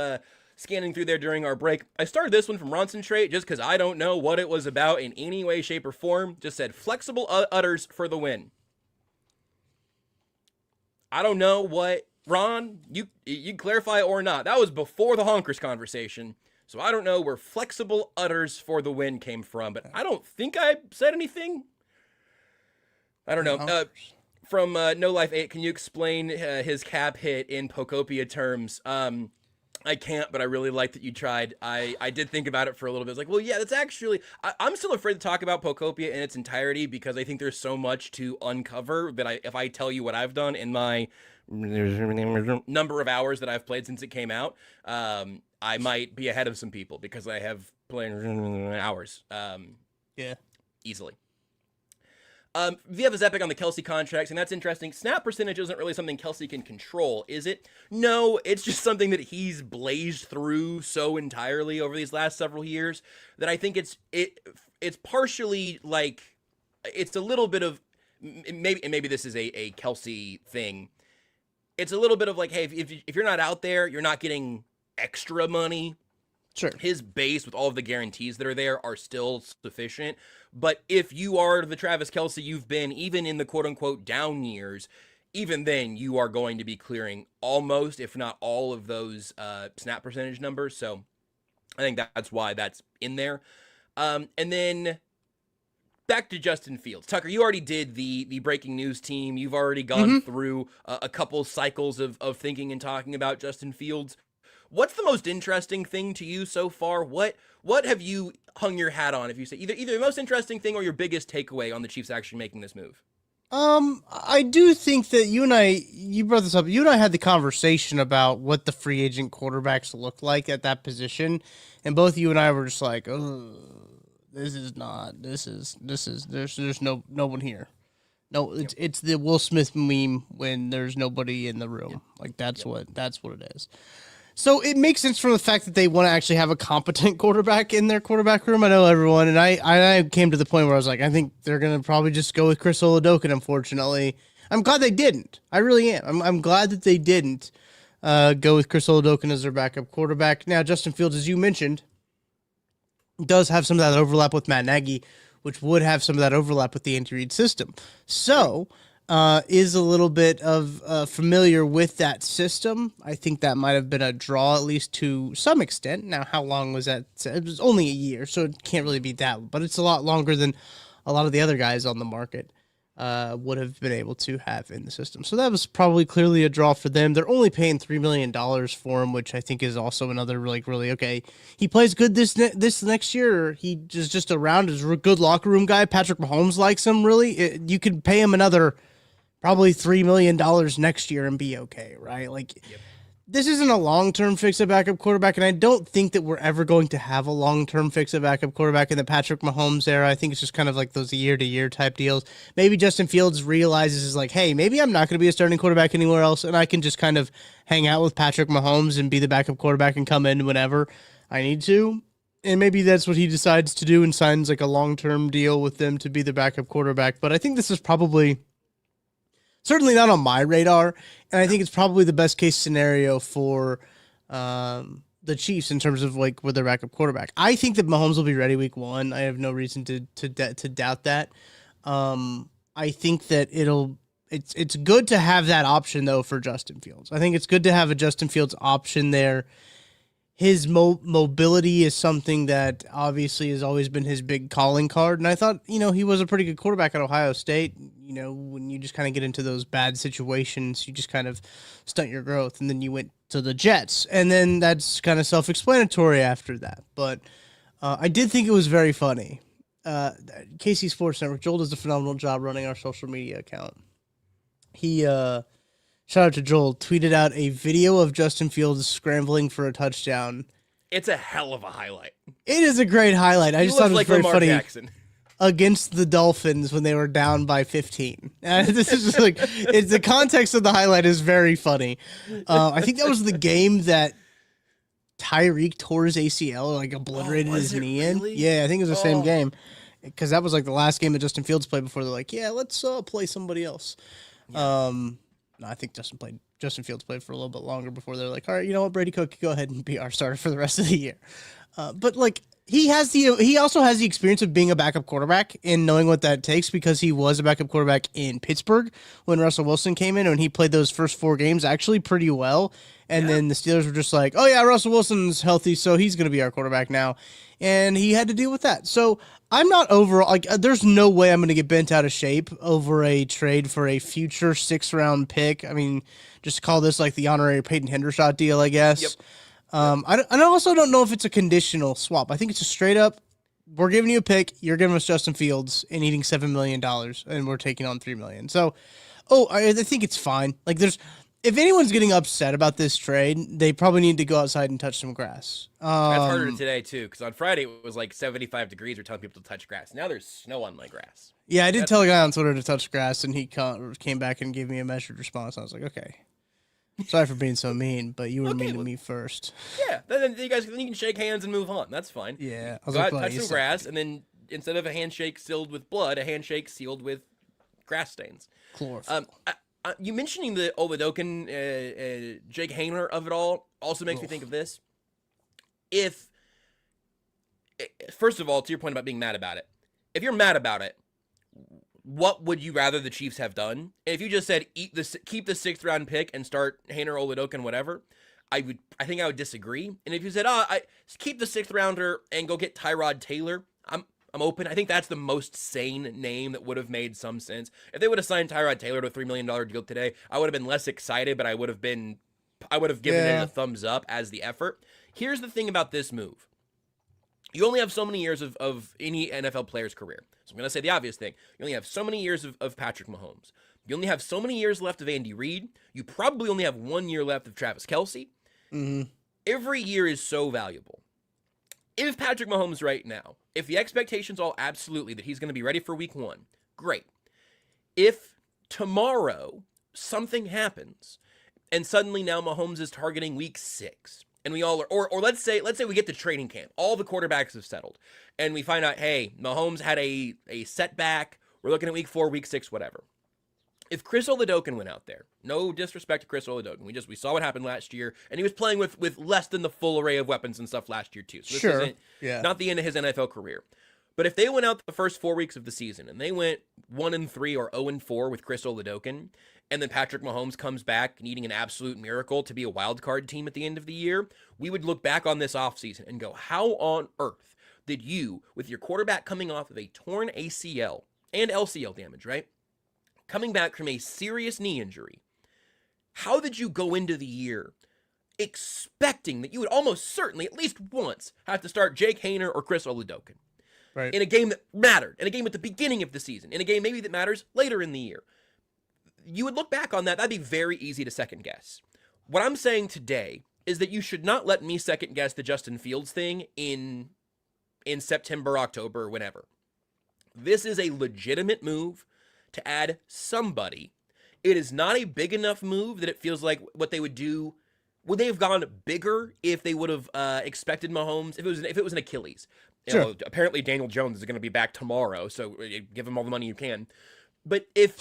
scanning through there during our break, I started this one from Ronson Trait just because I don't know what it was about in any way, shape, or form. Just said flexible udders for the win. I don't know what Ron. You clarify or not. That was before the honkers conversation. So I don't know where flexible udders for the win came from, but I don't think I said anything. I don't know. From No Life 8, can you explain his cap hit in Pocopia terms? I can't, but I really like that you tried. I did think about it for a little bit. I was like, well, yeah, that's actually... I'm still afraid to talk about Pocopia in its entirety because I think there's so much to uncover that if I tell you what I've done in my number of hours that I've played since it came out, I might be ahead of some people because I have played hours. Yeah. Easily. Via was epic on the Kelce contracts, and that's interesting. Snap percentage isn't really something Kelce can control, is it? No, it's just something that he's blazed through so entirely over these last several years that I think it's partially like it's a little bit of maybe this is a Kelce thing. It's a little bit of like, hey, if you're not out there, you're not getting extra money. Sure. His base with all of the guarantees that are there are still sufficient. But if you are the Travis Kelce you've been, even in the quote unquote down years, even then you are going to be clearing almost, if not all of those snap percentage numbers. So I think that's why that's in there. And then back to Justin Fields. Tucker, you already did the breaking news team. You've already gone through a couple cycles of thinking and talking about Justin Fields. What's the most interesting thing to you so far? What have you hung your hat on? If you say either the most interesting thing or your biggest takeaway on the Chiefs actually making this move? I do think that you brought this up. You and I had the conversation about what the free agent quarterbacks look like at that position, and both you and I were just like, oh, there's no one here. No, it's the Will Smith meme when there's nobody in the room. Like that's what it is. So it makes sense from the fact that they want to actually have a competent quarterback in their quarterback room. I know everyone, and I came to the point where I was like, I think they're going to probably just go with Chris Oladokun, unfortunately. I'm glad they didn't. I really am. I'm glad that they didn't go with Chris Oladokun as their backup quarterback. Now, Justin Fields, as you mentioned, does have some of that overlap with Matt Nagy, which would have some of that overlap with the Andy Reid system. So is a little bit of familiar with that system. I think that might have been a draw, at least to some extent. Now, how long was that? It was only a year, so it can't really be that, but it's a lot longer than a lot of the other guys on the market would have been able to have in the system. So that was probably clearly a draw for them. They're only paying $3 million for him, which I think is also another really, okay, he plays good this next year, or he just around as a good locker room guy. Patrick Mahomes likes him, really. You could pay him another probably $3 million next year and be okay, right? Like, This isn't a long-term fix at backup quarterback, and I don't think that we're ever going to have a long-term fix at backup quarterback in the Patrick Mahomes era. I think it's just kind of like those year-to-year type deals. Maybe Justin Fields realizes is like, hey, maybe I'm not going to be a starting quarterback anywhere else, and I can just kind of hang out with Patrick Mahomes and be the backup quarterback and come in whenever I need to. And maybe that's what he decides to do and signs like a long-term deal with them to be the backup quarterback. But I think this is probably certainly not on my radar, and I think it's probably the best case scenario for the Chiefs in terms of like with their backup quarterback. I think that Mahomes will be ready week 1. I have no reason to doubt that. I think that it's good to have that option though for Justin Fields. I think it's good to have a Justin Fields option there. His mobility is something that obviously has always been his big calling card. And I thought, he was a pretty good quarterback at Ohio State. When you just kind of get into those bad situations, you just kind of stunt your growth. And then you went to the Jets. And then that's kind of self-explanatory after that. But I did think it was very funny. KC Sports Network, Joel does a phenomenal job running our social media account. He, shout out to Joel, tweeted out a video of Justin Fields scrambling for a touchdown. It's a hell of a highlight. It is a great highlight. I just thought it was like very Lamar funny. Jackson. Against the Dolphins when they were down by 15. This is just like, the context of the highlight is very funny. I think that was the game that Tyreek tore his ACL, like obliterated his knee really? in. Yeah, I think it was the same game. Because that was like the last game that Justin Fields played before they're like, yeah, let's play somebody else. Yeah. No, I think Justin Fields played for a little bit longer before they're like, all right, you know what, Brady Cook, go ahead and be our starter for the rest of the year. But like he also has the experience of being a backup quarterback and knowing what that takes because he was a backup quarterback in Pittsburgh when Russell Wilson came in and he played those first 4 games actually pretty well. And then the Steelers were just like, oh yeah, Russell Wilson's healthy, so he's going to be our quarterback now. And he had to deal with that. So I'm not there's no way I'm going to get bent out of shape over a trade for a future 6th-round pick. I mean, just call this like the honorary Peyton Hendershot deal, I guess. Yep. I also don't know if it's a conditional swap. I think it's a straight up, we're giving you a pick, you're giving us Justin Fields and eating $7 million, and we're taking on $3 million. So, I think it's fine. Like, If anyone's getting upset about this trade, they probably need to go outside and touch some grass. That's harder today too, because on Friday it was like 75 degrees. We're telling people to touch grass. Now there's snow on my grass. Yeah, I did tell a guy on Twitter to touch grass, and he came back and gave me a measured response. I was like, okay, sorry for being so mean, but you were mean to me first. Yeah, then you guys can shake hands and move on. That's fine. Yeah, I was like, touch some grass, and then instead of a handshake sealed with blood, a handshake sealed with grass stains. Chlorophyll. You mentioning the Oladokun, Jake Haener of it all also makes me think of this. First of all, to your point about being mad about it, if you're mad about it, what would you rather the Chiefs have done? And if you just said keep the 6th round pick and start Haener, Oladokun, whatever, I think I would disagree. And if you said, keep the 6th rounder and go get Tyrod Taylor, I'm open. I think that's the most sane name that would have made some sense. If they would have signed Tyrod Taylor to a $3 million deal today, I would have been less excited, but I would have given it a thumbs up as the effort. Here's the thing about this move. You only have so many years of any NFL player's career. So I'm going to say the obvious thing. You only have so many years of Patrick Mahomes. You only have so many years left of Andy Reid. You probably only have 1 year left of Travis Kelce. Mm-hmm. Every year is so valuable. If Patrick Mahomes right now, if the expectation's all absolutely that he's going to be ready for week 1, great. If tomorrow something happens and suddenly now Mahomes is targeting week 6 and we all are, or let's say we get to training camp, all the quarterbacks have settled and we find out, hey, Mahomes had a setback. We're looking at week 4, week 6, whatever. If Chris Oladokun went out there, no disrespect to Chris Oladokun, we saw what happened last year, and he was playing with less than the full array of weapons and stuff last year too. So this isn't not the end of his NFL career. But if they went out the first 4 weeks of the season and they went 1-3 or 0-4 with Chris Oladokun, and then Patrick Mahomes comes back needing an absolute miracle to be a wild card team at the end of the year, we would look back on this offseason and go, how on earth did you, with your quarterback coming off of a torn ACL and LCL damage, right? Coming back from a serious knee injury, how did you go into the year expecting that you would almost certainly, at least once, have to start Jake Haener or Chris Oladokun? Right. In a game that mattered, in a game at the beginning of the season, in a game maybe that matters later in the year. You would look back on that, that'd be very easy to second guess. What I'm saying today is that you should not let me second guess the Justin Fields thing in September, October, whenever. This is a legitimate move to add somebody. It is not a big enough move that it feels like what they would do. Would they have gone bigger if they would have expected Mahomes? If it was an Achilles, sure. Apparently Daniel Jones is going to be back tomorrow, so give him all the money you can. But if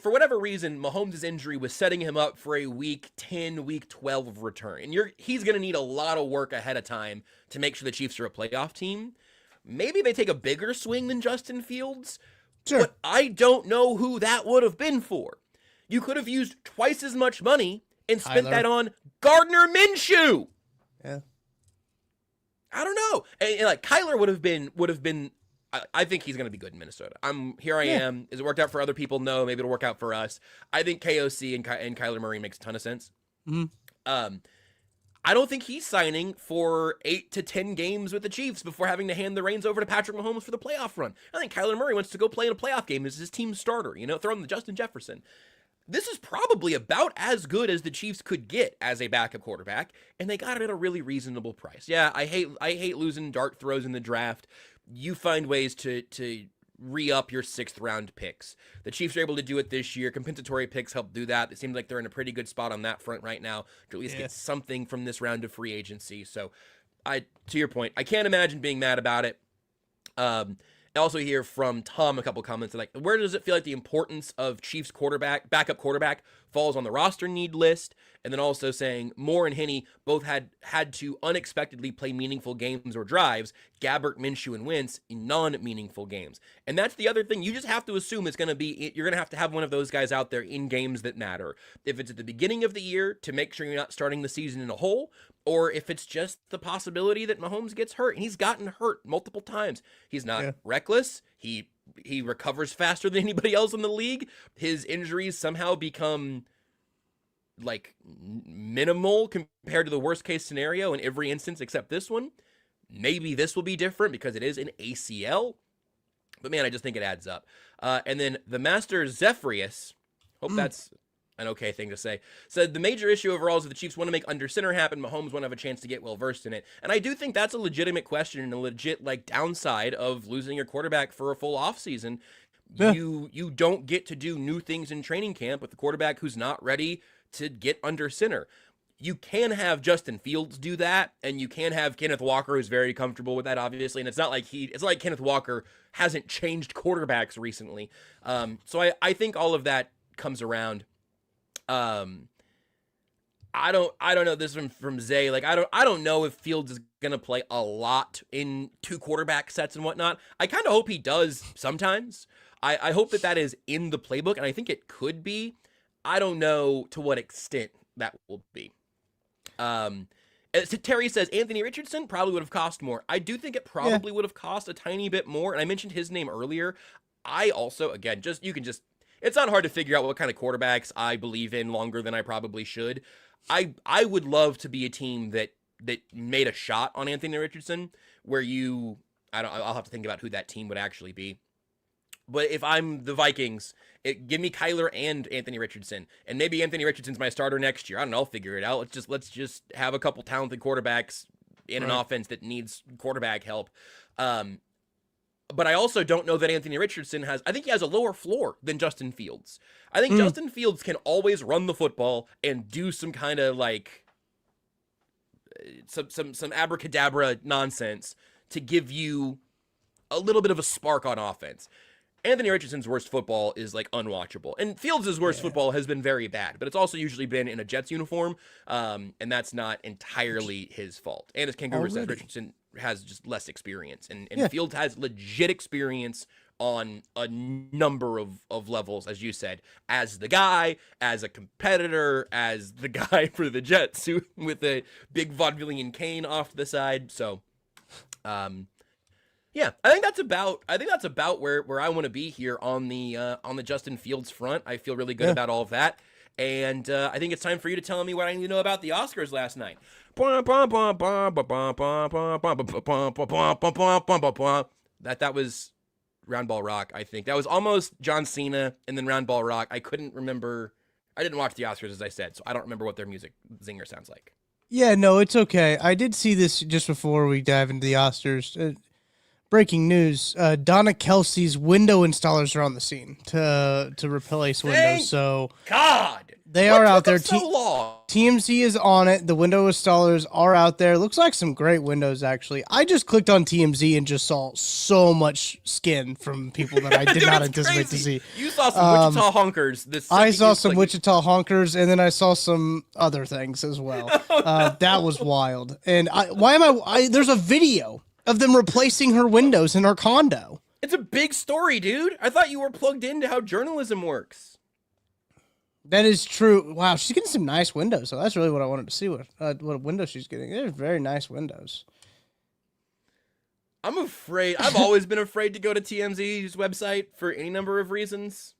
for whatever reason Mahomes' injury was setting him up for a week 10, week 12 of return, and he's going to need a lot of work ahead of time to make sure the Chiefs are a playoff team. Maybe they take a bigger swing than Justin Fields. Sure. But I don't know who that would have been for. You could have used twice as much money and spent that on Gardner Minshew. Yeah. I don't know. And like Kyler would have been. I think he's going to be good in Minnesota. I am. Has it worked out for other people? No. Maybe it'll work out for us. I think KOC and Kyler Murray makes a ton of sense. Mm-hmm. I don't think he's signing for 8 to 10 games with the Chiefs before having to hand the reins over to Patrick Mahomes for the playoff run. I think Kyler Murray wants to go play in a playoff game as his team starter, throw him to Justin Jefferson. This is probably about as good as the Chiefs could get as a backup quarterback, and they got it at a really reasonable price. Yeah, I hate losing dart throws in the draft. You find ways to re-up your 6th round picks. The Chiefs are able to do it this year. Compensatory picks help do that. It seems like they're in a pretty good spot on that front right now to at least get something from this round of free agency. So to your point, I can't imagine being mad about it. I also hear from Tom a couple comments like, where does it feel like the importance of Chiefs backup quarterback falls on the roster need list? And then also saying Moore and Henne both had to unexpectedly play meaningful games or drives, Gabbert, Minshew, and Wentz in non-meaningful games. And that's the other thing. You just have to assume you're going to have one of those guys out there in games that matter. If it's at the beginning of the year to make sure you're not starting the season in a hole, or if it's just the possibility that Mahomes gets hurt, and he's gotten hurt multiple times. He's not reckless. He recovers faster than anybody else in the league. His injuries somehow become like minimal compared to the worst case scenario in every instance except this one. Maybe this will be different because it is an ACL. But man, I just think it adds up. And then the Master Zephyrius, hope an okay thing to say. Said the major issue overall is that the Chiefs want to make under center happen. Mahomes won't have a chance to get well versed in it. And I do think that's a legitimate question and a legit like downside of losing your quarterback for a full offseason. Yeah. You don't get to do new things in training camp with the quarterback who's not ready to get under center. You can have Justin Fields do that, and you can have Kenneth Walker, who's very comfortable with that, obviously. And it's not like Kenneth Walker hasn't changed quarterbacks recently. So I think all of that comes around. I don't know. This is from Zay. Like, I don't know if Fields is gonna play a lot in 2 quarterback sets and whatnot. I kind of hope he does sometimes. I hope that is in the playbook, and I think it could be. I don't know to what extent that will be. Terry says Anthony Richardson probably would have cost more. I do think it probably would have cost a tiny bit more, and I mentioned his name earlier. I also, again, it's not hard to figure out what kind of quarterbacks I believe in longer than I probably should. I would love to be a team that made a shot on Anthony Richardson, where I'll have to think about who that team would actually be. But if I'm the Vikings, give me Kyler and Anthony Richardson, and maybe Anthony Richardson's my starter next year. I don't know. I'll figure it out. Let's just have a couple talented quarterbacks in an offense that needs quarterback help. But I also don't know that Anthony Richardson I think he has a lower floor than Justin Fields. I think Justin Fields can always run the football and do some kind of like some abracadabra nonsense to give you a little bit of a spark on offense. Anthony Richardson's worst football is like unwatchable, and Fields' worst football has been very bad, but it's also usually been in a Jets uniform, and that's not entirely his fault. And as Kangaroo says, Richardson has just less experience, and Fields has legit experience on a number of levels, as you said, as the guy, as a competitor, as the guy for the Jets with a big vaudevillian cane off to the side. So, yeah, I think that's about where I want to be here on the Justin Fields front. I feel really good about all of that, and I think it's time for you to tell me what I need to know about the Oscars last night. That was Roundball Rock. I think that was almost John Cena and then Roundball Rock. I couldn't remember. I didn't watch the Oscars, as I said, so I don't remember what their music zinger sounds like. Yeah, no, it's okay. I did see this just before we dive into the Oscars. Breaking news: Donna Kelce's window installers are on the scene to replace windows. So God, they are out there. So long? TMZ is on it. The window installers are out there. Looks like some great windows, actually. I just clicked on TMZ and just saw so much skin from people that I did not anticipate to see. You saw some Wichita honkers. I saw some Wichita honkers, and then I saw some other things as well. That was wild. And there's a video of them replacing her windows in her condo. It's a big story, dude. I thought you were plugged into how journalism works. That is true. Wow, she's getting some nice windows. So that's really what I wanted to see. What window she's getting. They're very nice windows. I'm afraid. I've always been afraid to go to TMZ's website for any number of reasons.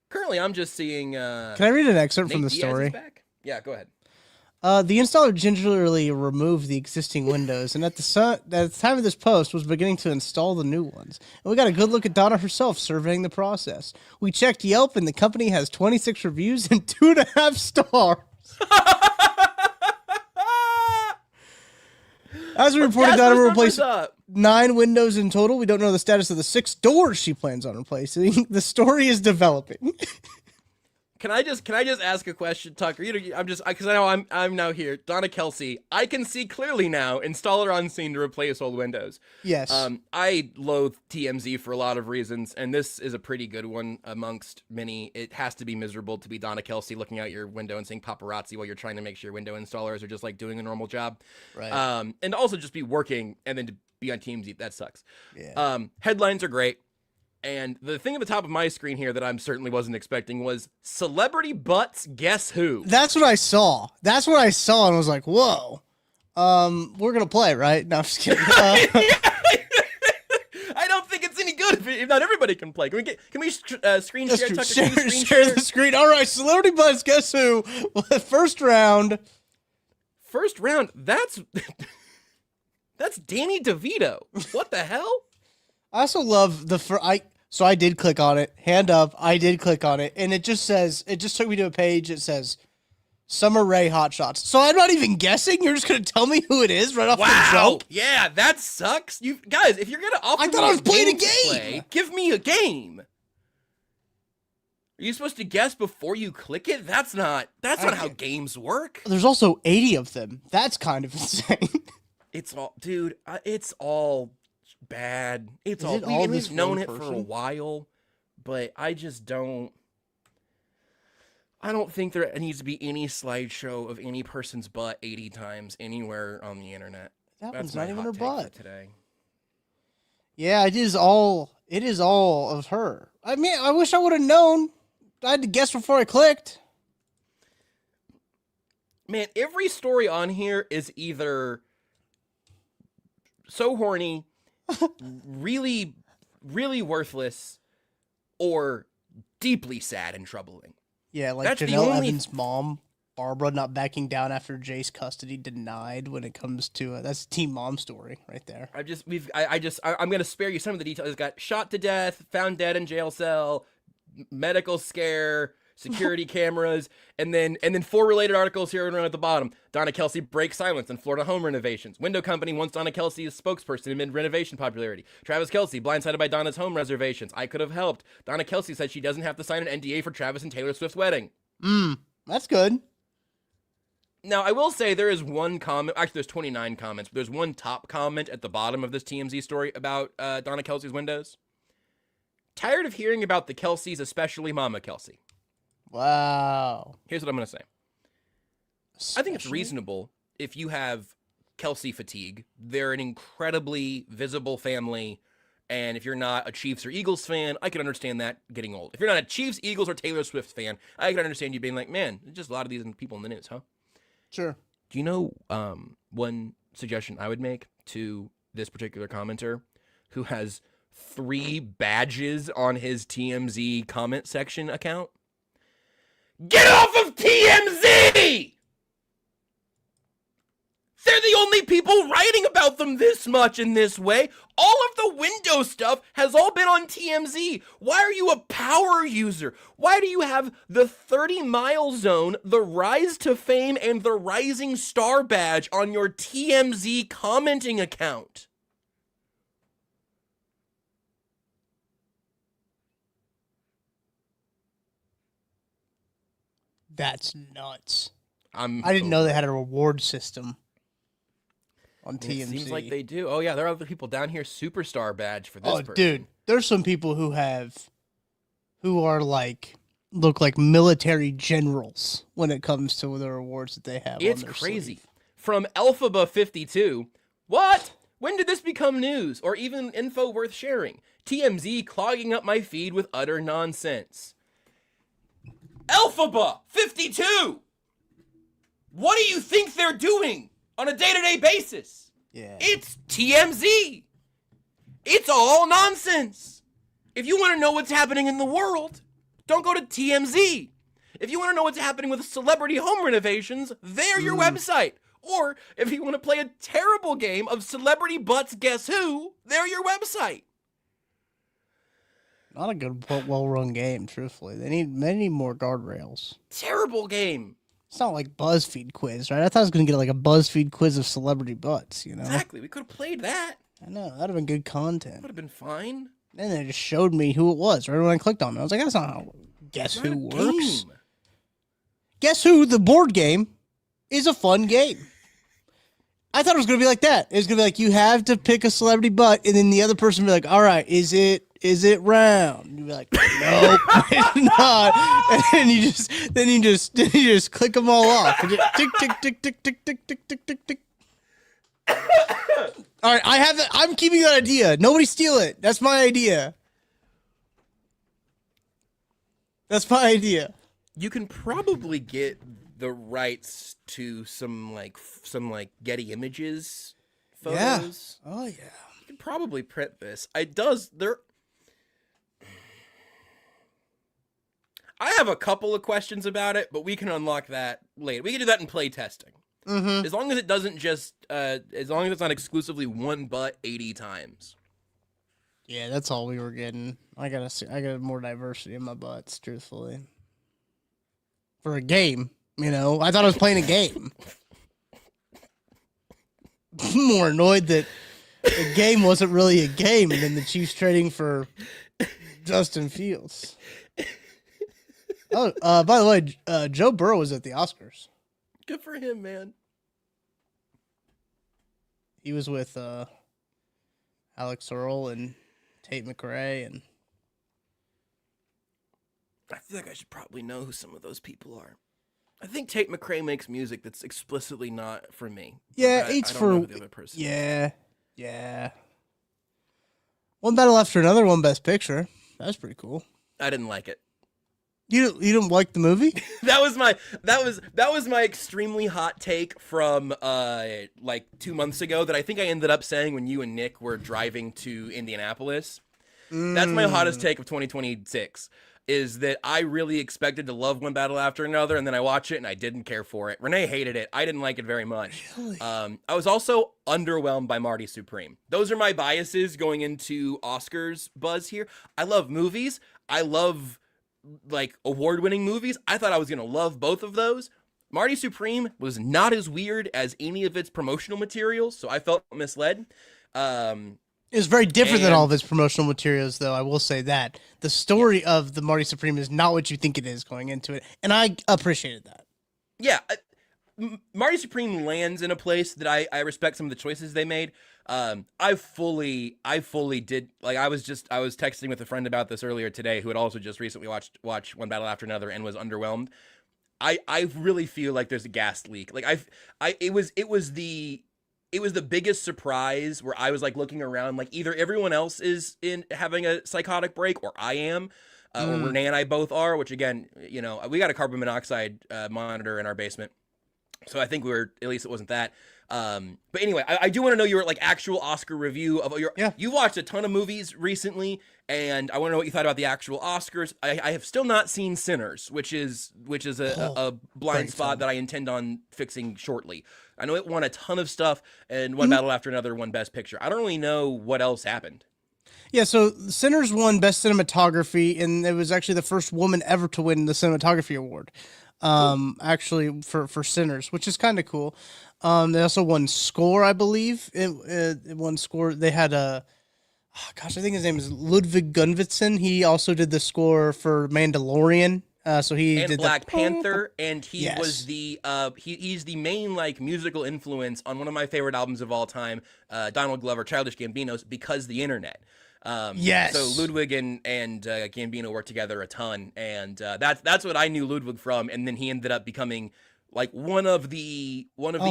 Currently, I'm just seeing. Can I read an excerpt from the story? Back? Yeah, go ahead. The installer gingerly removed the existing windows, and at the time of this post, was beginning to install the new ones. And we got a good look at Donna herself surveying the process. We checked Yelp, and the company has 26 reviews and 2.5 stars. As we reported, Donna replaced 9 windows in total. We don't know the status of the 6 doors she plans on replacing. The story is developing. Can I just ask a question, Tucker? Because I know I'm now here. Donna Kelce, I can see clearly now. Installer on scene to replace old windows. Yes. I loathe TMZ for a lot of reasons, and this is a pretty good one amongst many. It has to be miserable to be Donna Kelce looking out your window and seeing paparazzi while you're trying to make sure your window installers are just like doing a normal job. Right. And also just be working and then to be on TMZ. That sucks. Yeah. Headlines are great. And the thing at the top of my screen here that I certainly wasn't expecting was celebrity butts guess who. That's what I saw. And was like, whoa. We're going to play, right? No, I'm just kidding. I don't think it's any good if not everybody can play. Can we screen share? Tucker, share the screen. All right, celebrity butts guess who. First round. That's Danny DeVito. What the hell? I also love So I did click on it. Hand up. I did click on it. And it just took me to a page that says Summer Rae Hot Shots. So I'm not even guessing. You're just going to tell me who it is right off the jump? Yeah, that sucks. You guys, if you're going to offer I thought I was playing a game. Play, give me a game. Are you supposed to guess before you click it? That's not how games work. There's also 80 of them. That's kind of insane. It's all bad. We've known it for a while, but I don't think there needs to be any slideshow of any person's butt 80 times anywhere on the internet. That's not even her butt today. Yeah, it is all of her. I mean, I wish I would have known. I had to guess before I clicked. Man, every story on here is either so horny, really, really worthless, or deeply sad and troubling. Yeah, like that's Janelle Evans' mom, Barbara, not backing down after Jay's custody denied when it comes to that's a teen mom story right there. I'm gonna spare you some of the details. It's got shot to death, found dead in jail cell, medical scare, security cameras, and then 4 related articles here and around at the bottom. Donna Kelce breaks silence in Florida home renovations. Window company wants Donna Kelce as spokesperson amid renovation popularity. Travis Kelce blindsided by Donna's home reservations. I could have helped. Donna Kelce said she doesn't have to sign an NDA for Travis and Taylor Swift's wedding. That's good. Now, I will say there is one comment. Actually, there's 29 comments. But there's one top comment at the bottom of this TMZ story about Donna Kelce's windows. Tired of hearing about the Kelces, especially Mama Kelce. Wow. Here's what I'm going to say. I think it's reasonable if you have Kelce fatigue. They're an incredibly visible family, and if you're not a Chiefs or Eagles fan, I can understand that getting old. If you're not a Chiefs, Eagles, or Taylor Swift fan, I can understand you being like, man, there's just a lot of these people in the news, huh? Sure. Do you know one suggestion I would make to this particular commenter who has 3 badges on his TMZ comment section account? Get off of TMZ! They're the only people writing about them this much in this way. All of the Windows stuff has all been on TMZ. Why are you a power user? Why do you have the 30-mile zone, the Rise to Fame, and the Rising Star badge on your TMZ commenting account? That's nuts. I didn't know they had a reward system on TMZ. It seems like they do. Oh, yeah, there are other people down here. Superstar badge for this person. Dude, there's some people who look like military generals when it comes to the rewards that they have. It's crazy. From Alphaba52, what? When did this become news or even info worth sharing? TMZ clogging up my feed with utter nonsense. Alphaba52! What do you think they're doing on a day-to-day basis? Yeah. It's TMZ. It's all nonsense. If you want to know what's happening in the world, don't go to TMZ. If you want to know what's happening with celebrity home renovations, they're your website. Or if you want to play a terrible game of Celebrity Butts Guess Who, they're your website. Not a good, well-run game, truthfully. They need more guardrails. Terrible game. It's not like BuzzFeed quiz, right? I thought I was going to get like a BuzzFeed quiz of celebrity butts, you know? Exactly. We could have played that. I know. That would have been good content. Would have been fine. Then they just showed me who it was right when I clicked on it. I was like, that's not how Guess Who works. Game. Guess Who, the board game, is a fun game. I thought it was going to be like that. It was going to be like, you have to pick a celebrity butt, and then the other person would be like, all right, is it round? And you'd be like, nope, it's not. And then you just click them all off. And just tick, tick, tick, tick, tick, tick, tick, tick, tick, tick. All right, I'm keeping that idea. Nobody steal it. That's my idea. That's my idea. You can probably get the rights to some Getty Images photos. Yeah. Oh yeah. You can probably print this. I have a couple of questions about it, but we can unlock that later. We can do that in play testing. Mm-hmm. As long as it doesn't as long as it's not exclusively one butt 80 times. Yeah, that's all we were getting. I got more diversity in my butts, truthfully. For a game, I thought I was playing a game. I'm more annoyed that the game wasn't really a game than the Chiefs trading for Justin Fields. Oh, by the way, Joe Burrow was at the Oscars. Good for him, man. He was with Alex Earl and Tate McRae, and I feel like I should probably know who some of those people are. I think Tate McRae makes music that's explicitly not for me. Yeah, I don't know who the other person. Yeah. One battle after another, one best picture. That's pretty cool. I didn't like it. You didn't like the movie? that was my extremely hot take from like 2 months ago that I think I ended up saying when you and Nick were driving to Indianapolis. That's my hottest take of 2026. Is that I really expected to love One Battle After Another, and then I watch it and I didn't care for it. Renee hated it. I didn't like it very much. Really? I was also underwhelmed by Marty Supreme. Those are my biases going into Oscars buzz here. I love movies. I love like award-winning movies. I thought I was gonna love both of those. Marty Supreme was not as weird as any of its promotional materials, so I felt misled. It was very different than all of its promotional materials, though. I will say that the story of the Marty Supreme is not what you think it is going into it, and I appreciated that. Yeah, Marty Supreme lands in a place that I respect some of the choices they made. I fully did, like, I was texting with a friend about this earlier today who had also just recently watched One Battle After Another and was underwhelmed. I really feel like there's a gas leak. Like it was the biggest surprise where I was like looking around, like either everyone else is having a psychotic break or I am, or Renee and I both are, which again, we got a carbon monoxide monitor in our basement. So I think at least it wasn't that. But anyway, I do want to know your like actual Oscar review of your, you watched a ton of movies recently, and I want to know what you thought about the actual Oscars. I have still not seen Sinners, which is a blind spot that I intend on fixing shortly. I know it won a ton of stuff, and One Battle After Another won Best Picture. I don't really know what else happened. Yeah, so Sinners won Best Cinematography, and it was actually the first woman ever to win the Cinematography Award. Actually for Sinners, which is kind of cool. They also won score, I believe. It won score. They had I think his name is Ludwig Gunvitzen. He also did the score for Mandalorian. So he did Black Panther, and he was the he's the main like musical influence on one of my favorite albums of all time, Donald Glover, Childish Gambino's "Because the Internet." So Ludwig and Gambino worked together a ton, and that's what I knew Ludwig from. And then he ended up becoming like one of the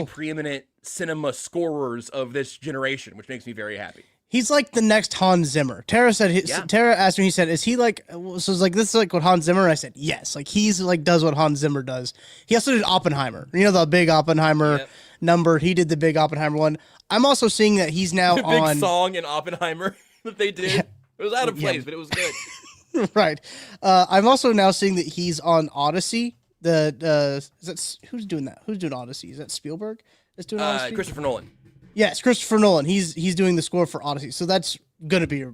preeminent cinema scorers of this generation, which makes me very happy. He's like the next Hans Zimmer. Tara asked me, he said, is he like, so it's like, this is like what Hans Zimmer? I said, yes. Like he's like, does what Hans Zimmer does. He also did Oppenheimer. The big Oppenheimer number. He did the big Oppenheimer one. I'm also seeing that he's now the big song in Oppenheimer that they did. Yeah. It was out of place, but it was good. Right. I'm also now seeing that he's on Odyssey. Who's doing that? Who's doing Odyssey? Is that Spielberg that's doing Odyssey? Christopher Nolan. Yes, Christopher Nolan. He's doing the score for Odyssey, so that's gonna be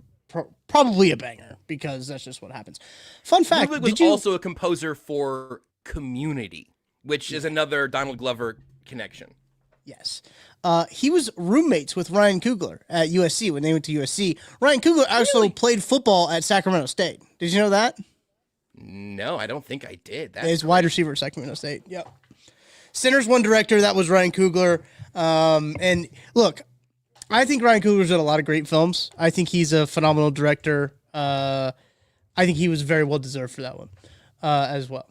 probably a banger because that's just what happens. Fun fact: Ludwig was also a composer for Community, which is another Donald Glover connection. Yes, he was roommates with Ryan Coogler at USC when they went to USC. Ryan Coogler also played football at Sacramento State. Did you know that? No, I don't think I did. He's wide receiver at Sacramento State. Yep. Sinners one director. That was Ryan Coogler. And look, I think Ryan Coogler's done a lot of great films. I think he's a phenomenal director. I think he was very well deserved for that one, as well.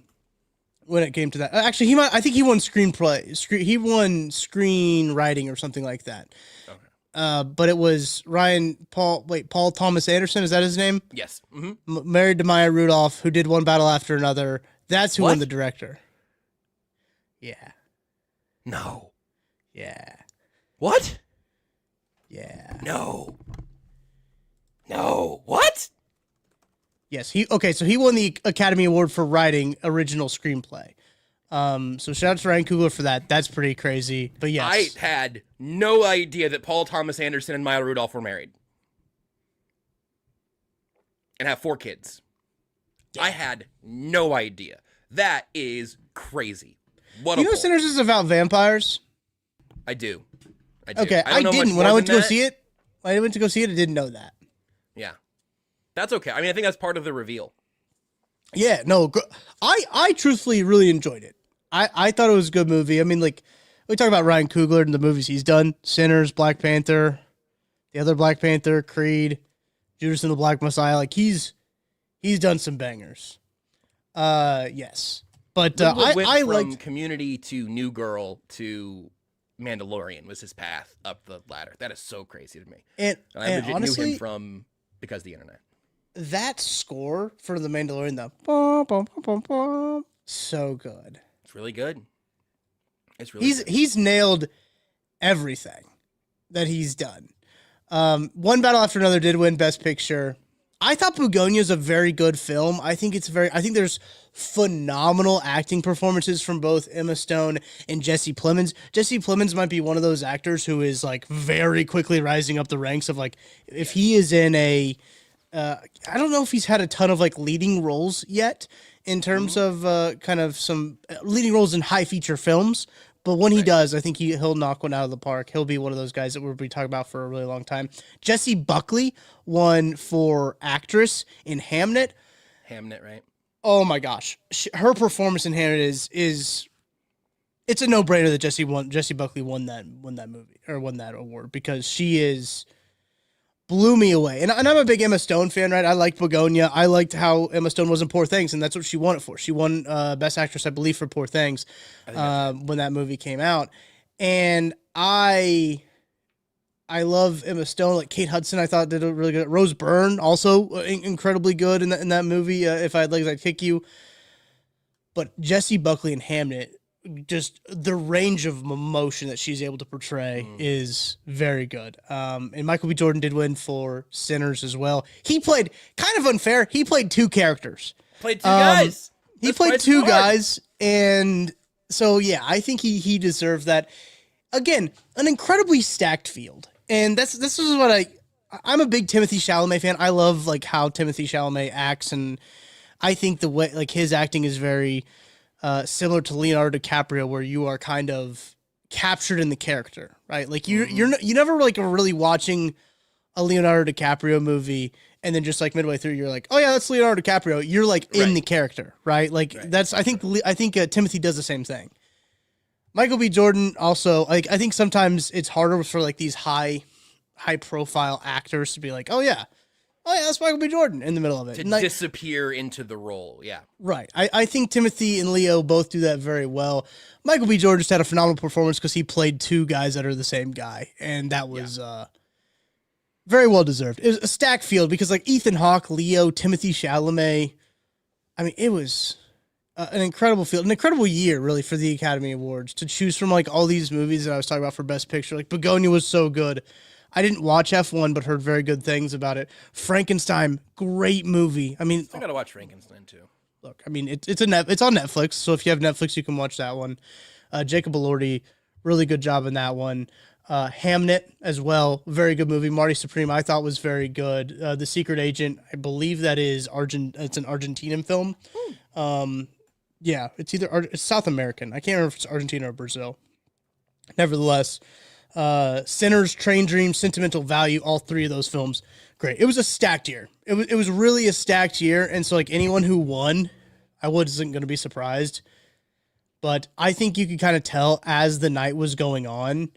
When it came to that, actually, I think he won screenplay. He won screenwriting or something like that. Okay. But it was Paul Thomas Anderson. Is that his name? Yes. Married to Maya Rudolph, who did One Battle After Another. That's who won the director. Yeah. No. Yeah. What? Yeah. No. What? Yes. So he won the Academy Award for writing original screenplay. So shout out to Ryan Coogler for that. That's pretty crazy. But yes. I had no idea that Paul Thomas Anderson and Maya Rudolph were married. and have 4 kids. Yeah. I had no idea. That is crazy. What you know Sinners is about vampires? I do. Okay, I didn't. When I went to go see it, I didn't know that. Yeah. That's okay. I mean, I think that's part of the reveal. Yeah, no, I truthfully really enjoyed it. I thought it was a good movie. I mean, like, we talk about Ryan Coogler and the movies he's done. Sinners, Black Panther, the other Black Panther, Creed, Judas and the Black Messiah. Like, he's done some bangers. Yes. But I liked from Community to New Girl to Mandalorian was his path up the ladder. That is so crazy to me. And I legit honestly, knew him from because of the internet. That score for the Mandalorian, the bum, bum, bum, bum, bum, so good. It's really good. It's really good. He's nailed everything that he's done. One Battle After Another did win Best Picture. I thought Begonia is a very good film. I think there's phenomenal acting performances from both Emma Stone and Jesse Plemons. Jesse Plemons might be one of those actors who is like very quickly rising up the ranks of like, if he is in a, I don't know if he's had a ton of like leading roles yet in terms of kind of some leading roles in high feature films. But when he does, I think he'll knock one out of the park. He'll be one of those guys that we'll be talking about for a really long time. Jessie Buckley won for actress in Hamnet. Hamnet, right? Oh my gosh, her performance in Hamnet is it's a no-brainer that Jessie Buckley won that movie or won that award because she blew me away. And I'm a big Emma Stone fan, right? I liked Begonia. I liked how Emma Stone was in Poor Things, and that's what she won it for. She won Best Actress, I believe, for Poor Things when that movie came out. And I love Emma Stone. Like Kate Hudson, I thought did a really good. Rose Byrne, also incredibly good in that movie. If I Had Legs, I'd Kick You. But Jessie Buckley in Hamnet, just the range of emotion that she's able to portray is very good. And Michael B. Jordan did win for Sinners as well. He played kind of unfair. He played 2 characters. Played 2 guys. He played 2 guys. And so, yeah, I think he deserved that. Again, an incredibly stacked field. And this is what I'm a big Timothée Chalamet fan. I love like how Timothée Chalamet acts. And I think the way like his acting is very similar to Leonardo DiCaprio, where you are kind of captured in the character, right? Like you never like are really watching a Leonardo DiCaprio movie and then just like midway through you're like, oh yeah, that's Leonardo DiCaprio. You're like in the character, right? Like that's I think Timothy does the same thing. Michael B. Jordan also like I think sometimes it's harder for like these high profile actors to be like, oh yeah, that's Michael B. Jordan in the middle of it. To disappear into the role, yeah. Right. I think Timothy and Leo both do that very well. Michael B. Jordan just had a phenomenal performance because he played 2 guys that are the same guy, and that was very well deserved. It was a stacked field because like Ethan Hawke, Leo, Timothée Chalamet, I mean, it was an incredible field, an incredible year really for the Academy Awards to choose from like all these movies that I was talking about for Best Picture. Like Begonia was so good. I didn't watch F1, but heard very good things about it. Frankenstein, great movie. I mean, I gotta watch Frankenstein too. Look, I mean, it's on Netflix, so if you have Netflix, you can watch that one. Jacob Elordi, really good job in that one. Hamnet as well, very good movie. Marty Supreme, I thought was very good. The Secret Agent, I believe that is it's an Argentinian film. Yeah, it's South American. I can't remember if it's Argentina or Brazil. Nevertheless. Sinners, Train Dream, Sentimental Value, all 3 of those films, great. It was a stacked year. It was really a stacked year, and so like anyone who won, I wasn't going to be surprised. But I think you could kind of tell as the night was going on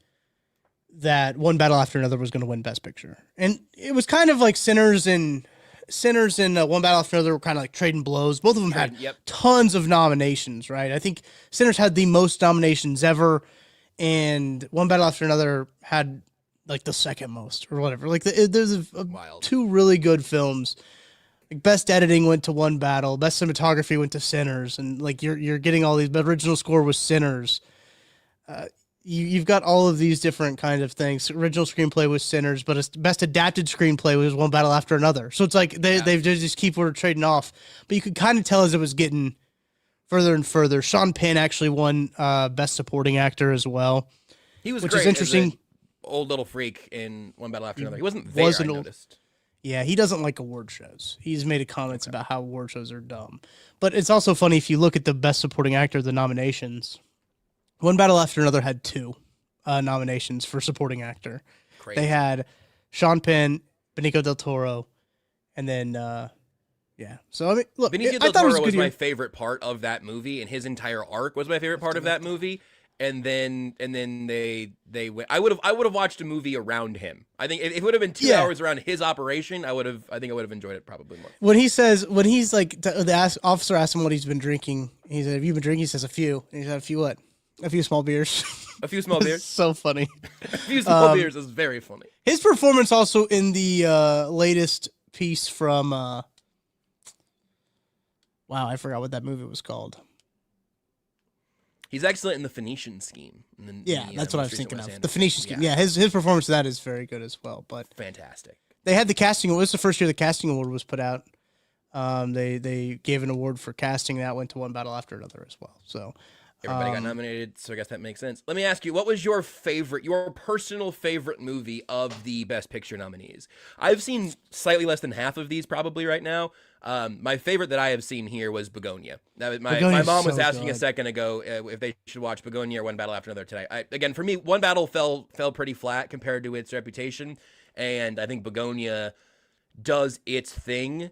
that One Battle After Another was going to win Best Picture, and it was kind of like Sinners and One Battle After Another were kind of like trading blows. Both of them had tons of nominations, right? I think Sinners had the most nominations ever. And One Battle After Another had like the second most or whatever. Like there's 2 really good films. Like Best Editing went to One Battle, Best Cinematography went to Sinners, and like you're getting all these. But original score was Sinners. You've got all of these different kind of things. Original screenplay was Sinners, but Best Adapted Screenplay was One Battle After Another. So it's like they just keep trading off. But you could kind of tell as it was getting further and further. Sean Penn actually won Best Supporting Actor as well. He was which great is interesting. Old little freak in One Battle After Another. He wasn't there, I noticed. Yeah, he doesn't like award shows. He's made comments about how award shows are dumb. But it's also funny if you look at the Best Supporting Actor, the nominations. One Battle After Another had two nominations for Supporting Actor. Crazy. They had Sean Penn, Benicio del Toro, and then yeah. So I mean, look, Benicio I del thought it was Toro a was good my year. favorite part of that movie, and his entire arc was my favorite part of that movie. And then they went. I would have watched a movie around him. I think if it would have been 2 hours around his operation, I think I would have enjoyed it probably more. When he's like officer asked him what he's been drinking, he said, "Have you been drinking?" He says, "A few." And he said, "A few what?" "A few small beers." A few small beers. So funny. A few small beers is very funny. His performance also in the latest piece from wow, I forgot what that movie was called. He's excellent in the Phoenician Scheme. That's what I was thinking of. The Phoenician Scheme. Yeah, his performance of that is very good as well. But fantastic. They had the casting. It was the first year the casting award was put out. They gave an award for casting that went to One Battle After Another as well. So everybody got nominated. So I guess that makes sense. Let me ask you, what was your personal favorite movie of the Best Picture nominees? I've seen slightly less than half of these probably right now. My favorite that I have seen here was Begonia. My mom was asking a second ago if they should watch Begonia or One Battle After Another tonight. Again, for me, One Battle fell pretty flat compared to its reputation, and I think Begonia does its thing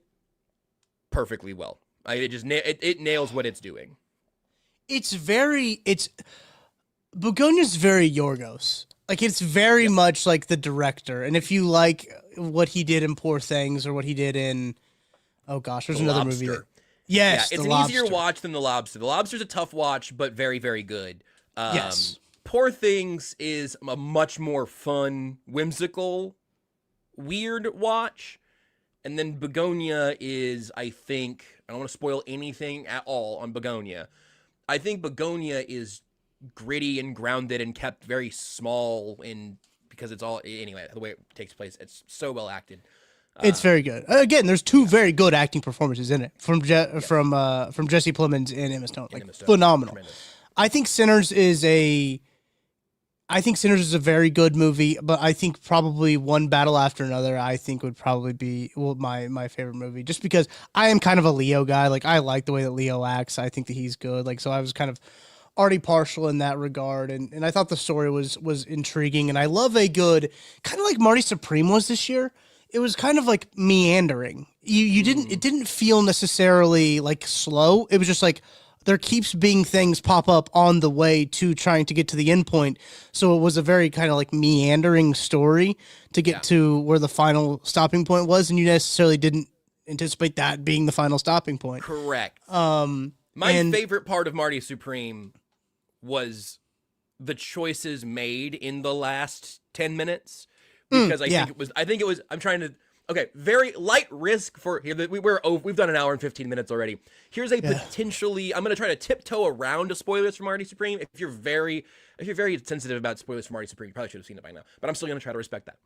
perfectly well. It nails what it's doing. Begonia's very Yorgos. Like, it's very much like the director. And if you like what he did in Poor Things or what he did in, oh gosh, there's another movie. Yes, it's an easier watch than The Lobster. The Lobster's a tough watch, but very, very good. Yes. Poor Things is a much more fun, whimsical, weird watch. And then Begonia is, I think, I don't want to spoil anything at all on Begonia. I think Begonia is gritty and grounded and kept very small because it's all, anyway, the way it takes place, it's so well acted. It's very good. Again, there's two very good acting performances in it from Jesse Plemons and Emma Stone. Phenomenal. Tremendous. I think Sinners is a very good movie, but I think probably One Battle After Another, I think would probably be my favorite movie, just because I am kind of a Leo guy. Like, I like the way that Leo acts. I think that he's good. Like, so I was kind of already partial in that regard, and I thought the story was intriguing, and I love a good, kind of like Marty Supreme was this year. It was kind of like meandering. It didn't feel necessarily like slow. It was just like, there keeps being things pop up on the way to trying to get to the end point. So it was a very kind of like meandering story to get to where the final stopping point was. And you necessarily didn't anticipate that being the final stopping point. Correct. My favorite part of Marty Supreme was the choices made in the last 10 minutes. Because I think it was, I'm trying to, okay, very light risk for here. We've done an hour and 15 minutes already. Here's a potentially, I'm going to try to tiptoe around to spoilers for Marty Supreme. If you're very sensitive about spoilers for Marty Supreme, you probably should have seen it by now, but I'm still going to try to respect that.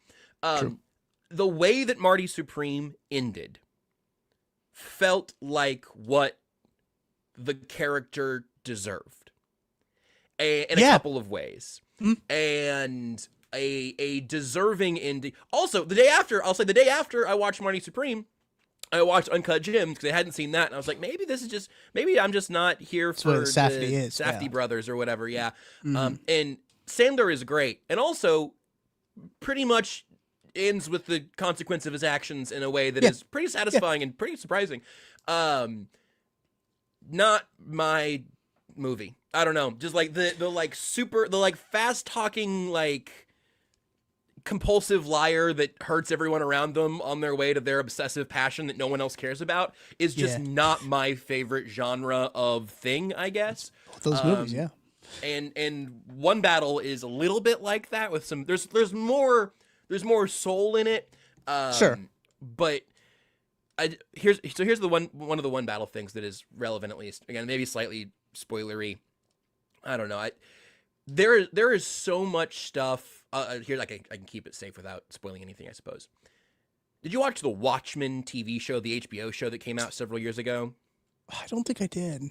The way that Marty Supreme ended felt like what the character deserved in a couple of ways. And a deserving ending. Also, the day after I watched Marty Supreme, I watched Uncut Gems because I hadn't seen that, and I was like, maybe I'm just not here for the Safdie brothers or whatever. Yeah. And Sandler is great, and also pretty much ends with the consequence of his actions in a way that is pretty satisfying and pretty surprising. Not my movie. I don't know. Just like the fast talking, like, compulsive liar that hurts everyone around them on their way to their obsessive passion that no one else cares about is just not my favorite genre of thing, I guess. Those movies, yeah. And One Battle is a little bit like that with some there's more soul in it. Sure. But here's the one of the One Battle things that is relevant, at least. Again, maybe slightly spoilery. I don't know. There is so much stuff. Here, I can keep it safe without spoiling anything, I suppose. Did you watch the Watchmen TV show, the HBO show that came out several years ago? I don't think I did.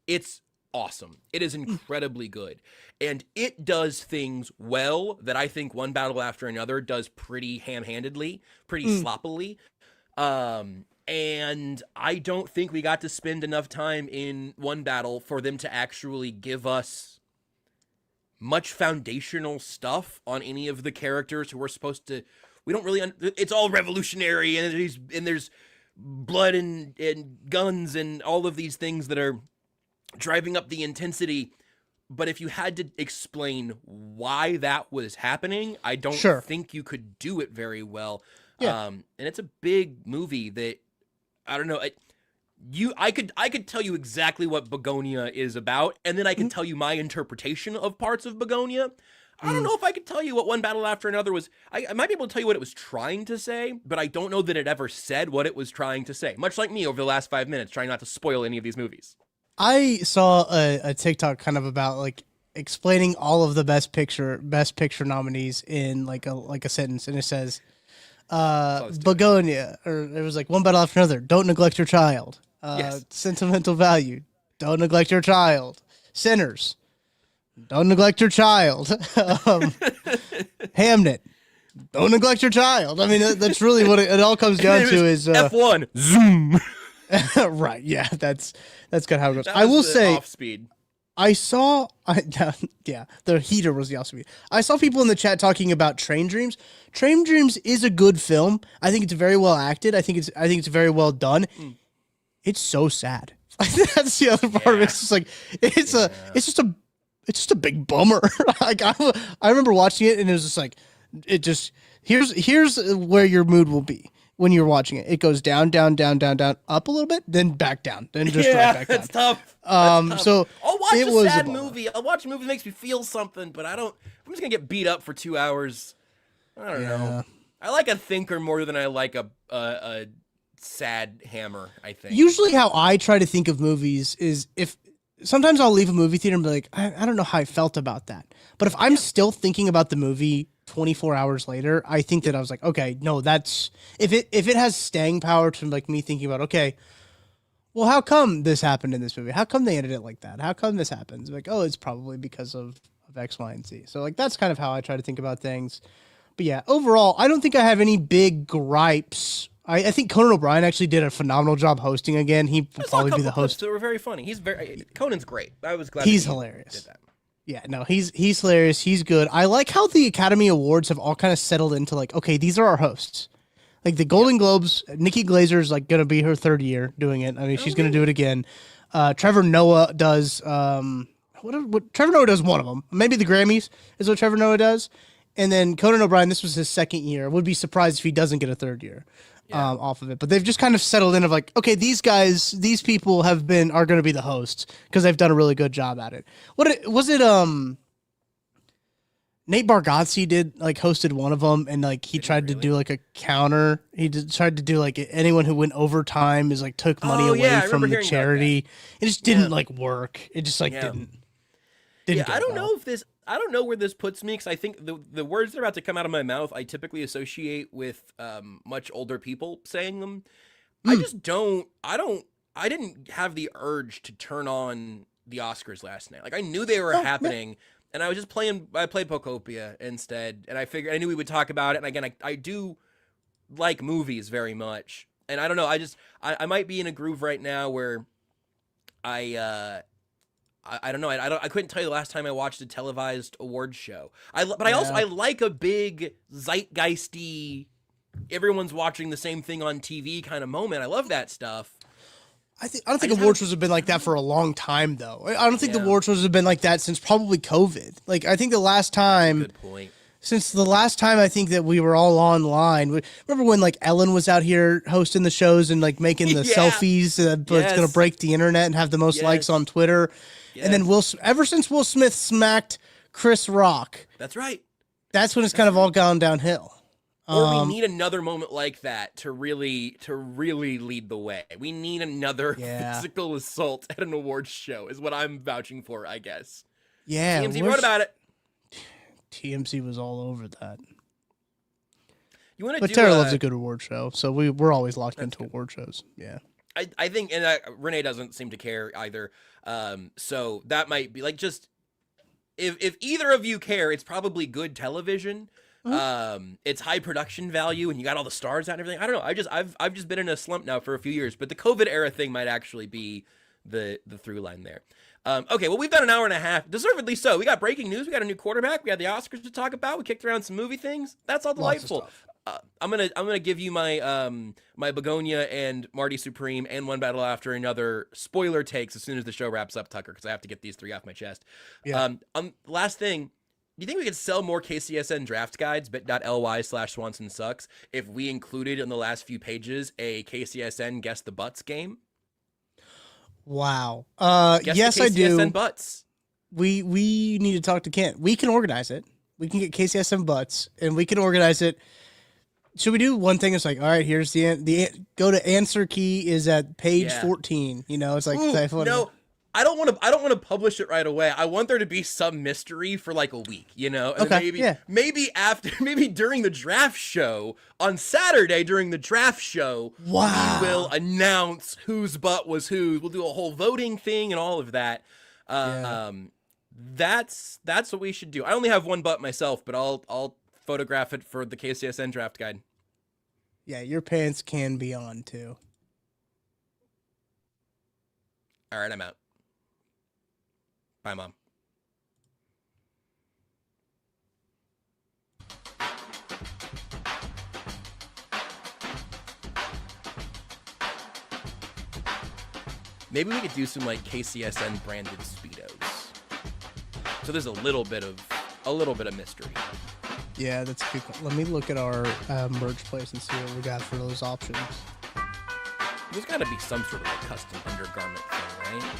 It's awesome. It is incredibly good. And it does things well that I think One Battle After Another does pretty ham-handedly, pretty sloppily. And I don't think we got to spend enough time in One Battle for them to actually give us much foundational stuff on any of the characters who we're supposed to. We don't really. It's all revolutionary, and there's blood and guns and all of these things that are driving up the intensity. But if you had to explain why that was happening, I don't think you could do it very well. Yeah. And it's a big movie that I don't know. I could tell you exactly what Begonia is about, and then I can tell you my interpretation of parts of Begonia. I don't know if I could tell you what One Battle After Another was. I might be able to tell you what it was trying to say, but I don't know that it ever said what it was trying to say. Much like me over the last 5 minutes, trying not to spoil any of these movies. I saw a TikTok kind of about like explaining all of the best picture nominees in like a sentence, and it says Begonia, or it was like One Battle After Another, don't neglect your child. Sentimental Value, don't neglect your child. Sinners, don't neglect your child. Hamnet, don't neglect your child. I mean, that's really what it all comes down to is F1 zoom. Right, yeah, that's kind of how it goes. I will say, off speed. the heater was the off speed. I saw people in the chat talking about Train Dreams. Train Dreams is a good film. I think it's very well acted. I think it's very well done. It's so sad. That's the other part of it. It's just like it's just a big bummer. Like I remember watching it and it was just like here's where your mood will be. When you're watching it, it goes down, down, down, down, down, up a little bit, then back down, then just right back down. That's tough. That's tough. So I'll watch a sad movie. I'll watch a movie that makes me feel something, but I'm just gonna get beat up for 2 hours. I don't know. I like a thinker more than I like a sad hammer. I think. Usually, how I try to think of movies is if sometimes I'll leave a movie theater and be like, I don't know how I felt about that, but if I'm still thinking about the movie 24 hours later, I think that I was like, okay, no, that's if it has staying power to like me thinking about, okay, well, how come this happened in this movie? How come they ended it like that? How come this happens? Like, oh, it's probably because of X, Y, and Z. So like that's kind of how I try to think about things. But yeah, overall, I don't think I have any big gripes. I think Conan O'Brien actually did a phenomenal job hosting again. He will probably be the host. They were very funny. Conan's great. I was glad he's hilarious. Did that. Yeah, no, he's hilarious. He's good. I like how the Academy Awards have all kind of settled into like, okay, these are our hosts. Like the Golden Globes, Nikki Glazer's like going to be her third year doing it. I mean, she's going to do it again. Trevor Noah does what Trevor Noah does one of them. Maybe the Grammys is what Trevor Noah does. And then Conan O'Brien, this was his second year. Would be surprised if he doesn't get a third year off of it. But they've just kind of settled in of like, okay, these people are going to be the hosts because they've done a really good job at it. Nate Bargatze hosted one of them, and like he tried to do like a counter. He tried to do like anyone who went overtime is like took money away from the charity. It just didn't like work. It just like didn't. I don't know where this puts me, because I think the words that are about to come out of my mouth, I typically associate with much older people saying them. I just don't. I didn't have the urge to turn on the Oscars last night. Like I knew they were happening. Yeah. And I was just playing. I played Pokopia instead, and I figured I knew we would talk about it. And again, I do like movies very much, and I don't know. I might be in a groove right now where I don't know. I couldn't tell you the last time I watched a televised awards show. I like a big zeitgeisty, everyone's watching the same thing on TV kind of moment. I love that stuff. I don't think award shows have been like that for a long time, though. I don't think the award shows have been like that since probably COVID. Like, I think the last time... Good point. Since the last time I think that we were all online. Remember when, like, Ellen was out here hosting the shows and, like, making the selfies but it's going to break the internet and have the most likes on Twitter? Yes. And then ever since Will Smith smacked Chris Rock... That's right. That's when it's kind of all gone downhill. Or we need another moment like that to really lead the way. We need another physical assault at an awards show is what I'm vouching for, I guess. Yeah. TMZ wrote about it. TMZ was all over that. But Tara loves a good award show, so we're always locked into award shows. Yeah. I think, and Renee doesn't seem to care either. So that might be like, just if either of you care, it's probably good television. It's high production value, and you got all the stars out and everything. I don't know. I've just been in a slump now for a few years, but the COVID era thing might actually be the through line there. Okay, well, we've done an hour and a half, deservedly so. We got breaking news. We got a new quarterback. We had the Oscars to talk about. We kicked around some movie things. That's all delightful. I'm gonna give you my my Begonia and Marty Supreme and One Battle After Another spoiler takes as soon as the show wraps up, Tucker, because I have to get these 3 off my chest. Yeah. Last thing. Do you think we could sell more KCSN draft guides, bit.ly/Swanson sucks, if we included in the last few pages a KCSN Guess the Butts game? Wow. Guess yes, the I KCSN do. Butts. We need to talk to Kent. We can organize it. We can get KCSN Butts, and we can organize it. Should we do one thing? It's like, all right, here's the go to answer key is at page 14. You know, it's like no. I don't want to publish it right away. I want there to be some mystery for like a week, you know? And maybe during the draft show on Saturday during the draft show, we will announce whose butt was whose. We'll do a whole voting thing and all of that. That's what we should do. I only have one butt myself, but I'll photograph it for the KCSN draft guide. Yeah, your pants can be on too. All right, I'm out. Bye, Mom. Maybe we could do some like KCSN branded Speedos. So there's a little bit of mystery. Yeah, that's a good. Let me look at our merch place and see what we got for those options. There's got to be some sort of a custom undergarment thing, right?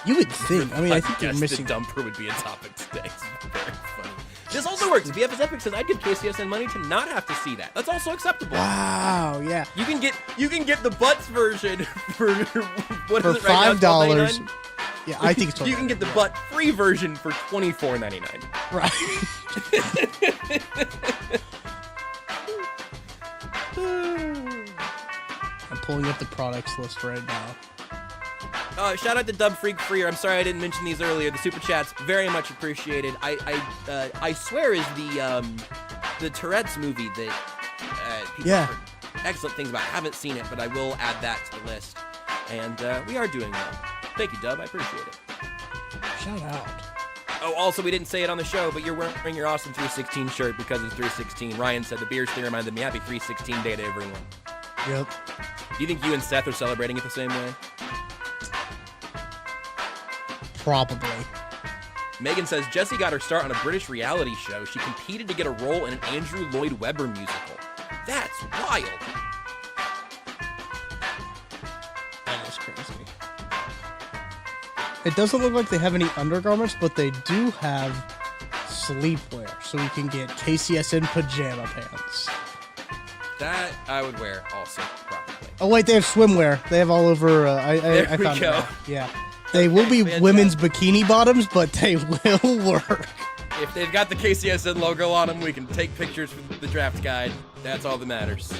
You would think. I mean, I think you're missing. The dumper would be a topic today. It's very funny. This also works. BFS Epic says I'd give KCSN money to not have to see that. That's also acceptable. Wow. Yeah. You can get the Butts version for what for is it right $5. Now, yeah, I think it's you can get the butt free version for $24.99. Right. I'm pulling up the products list right now. Shout out to Dub Freak Freer. I'm sorry I didn't mention these earlier. The super chats very much appreciated. I swear is the Tourette's movie that people have heard excellent things about. I haven't seen it, but I will add that to the list. And we are doing well. Thank you, Dub. I appreciate it. Shout out. Oh, also, we didn't say it on the show, but you're wearing your awesome 316 shirt because it's 316. Ryan said the beers thing reminded me. Happy 316 day to everyone. Yep. Do you think you and Seth are celebrating it the same way? Probably. Megan says Jessie got her start on a British reality show. She competed to get a role in an Andrew Lloyd Webber musical. That's wild. That is crazy. It doesn't look like they have any undergarments, but they do have sleepwear, so we can get KCSN pajama pants. That I would wear also, probably. Oh wait, they have swimwear. They have all over. I found it out. Yeah, they will be women's bikini bottoms, but they will work. If they've got the KCSN logo on them, we can take pictures for the draft guide. That's all that matters.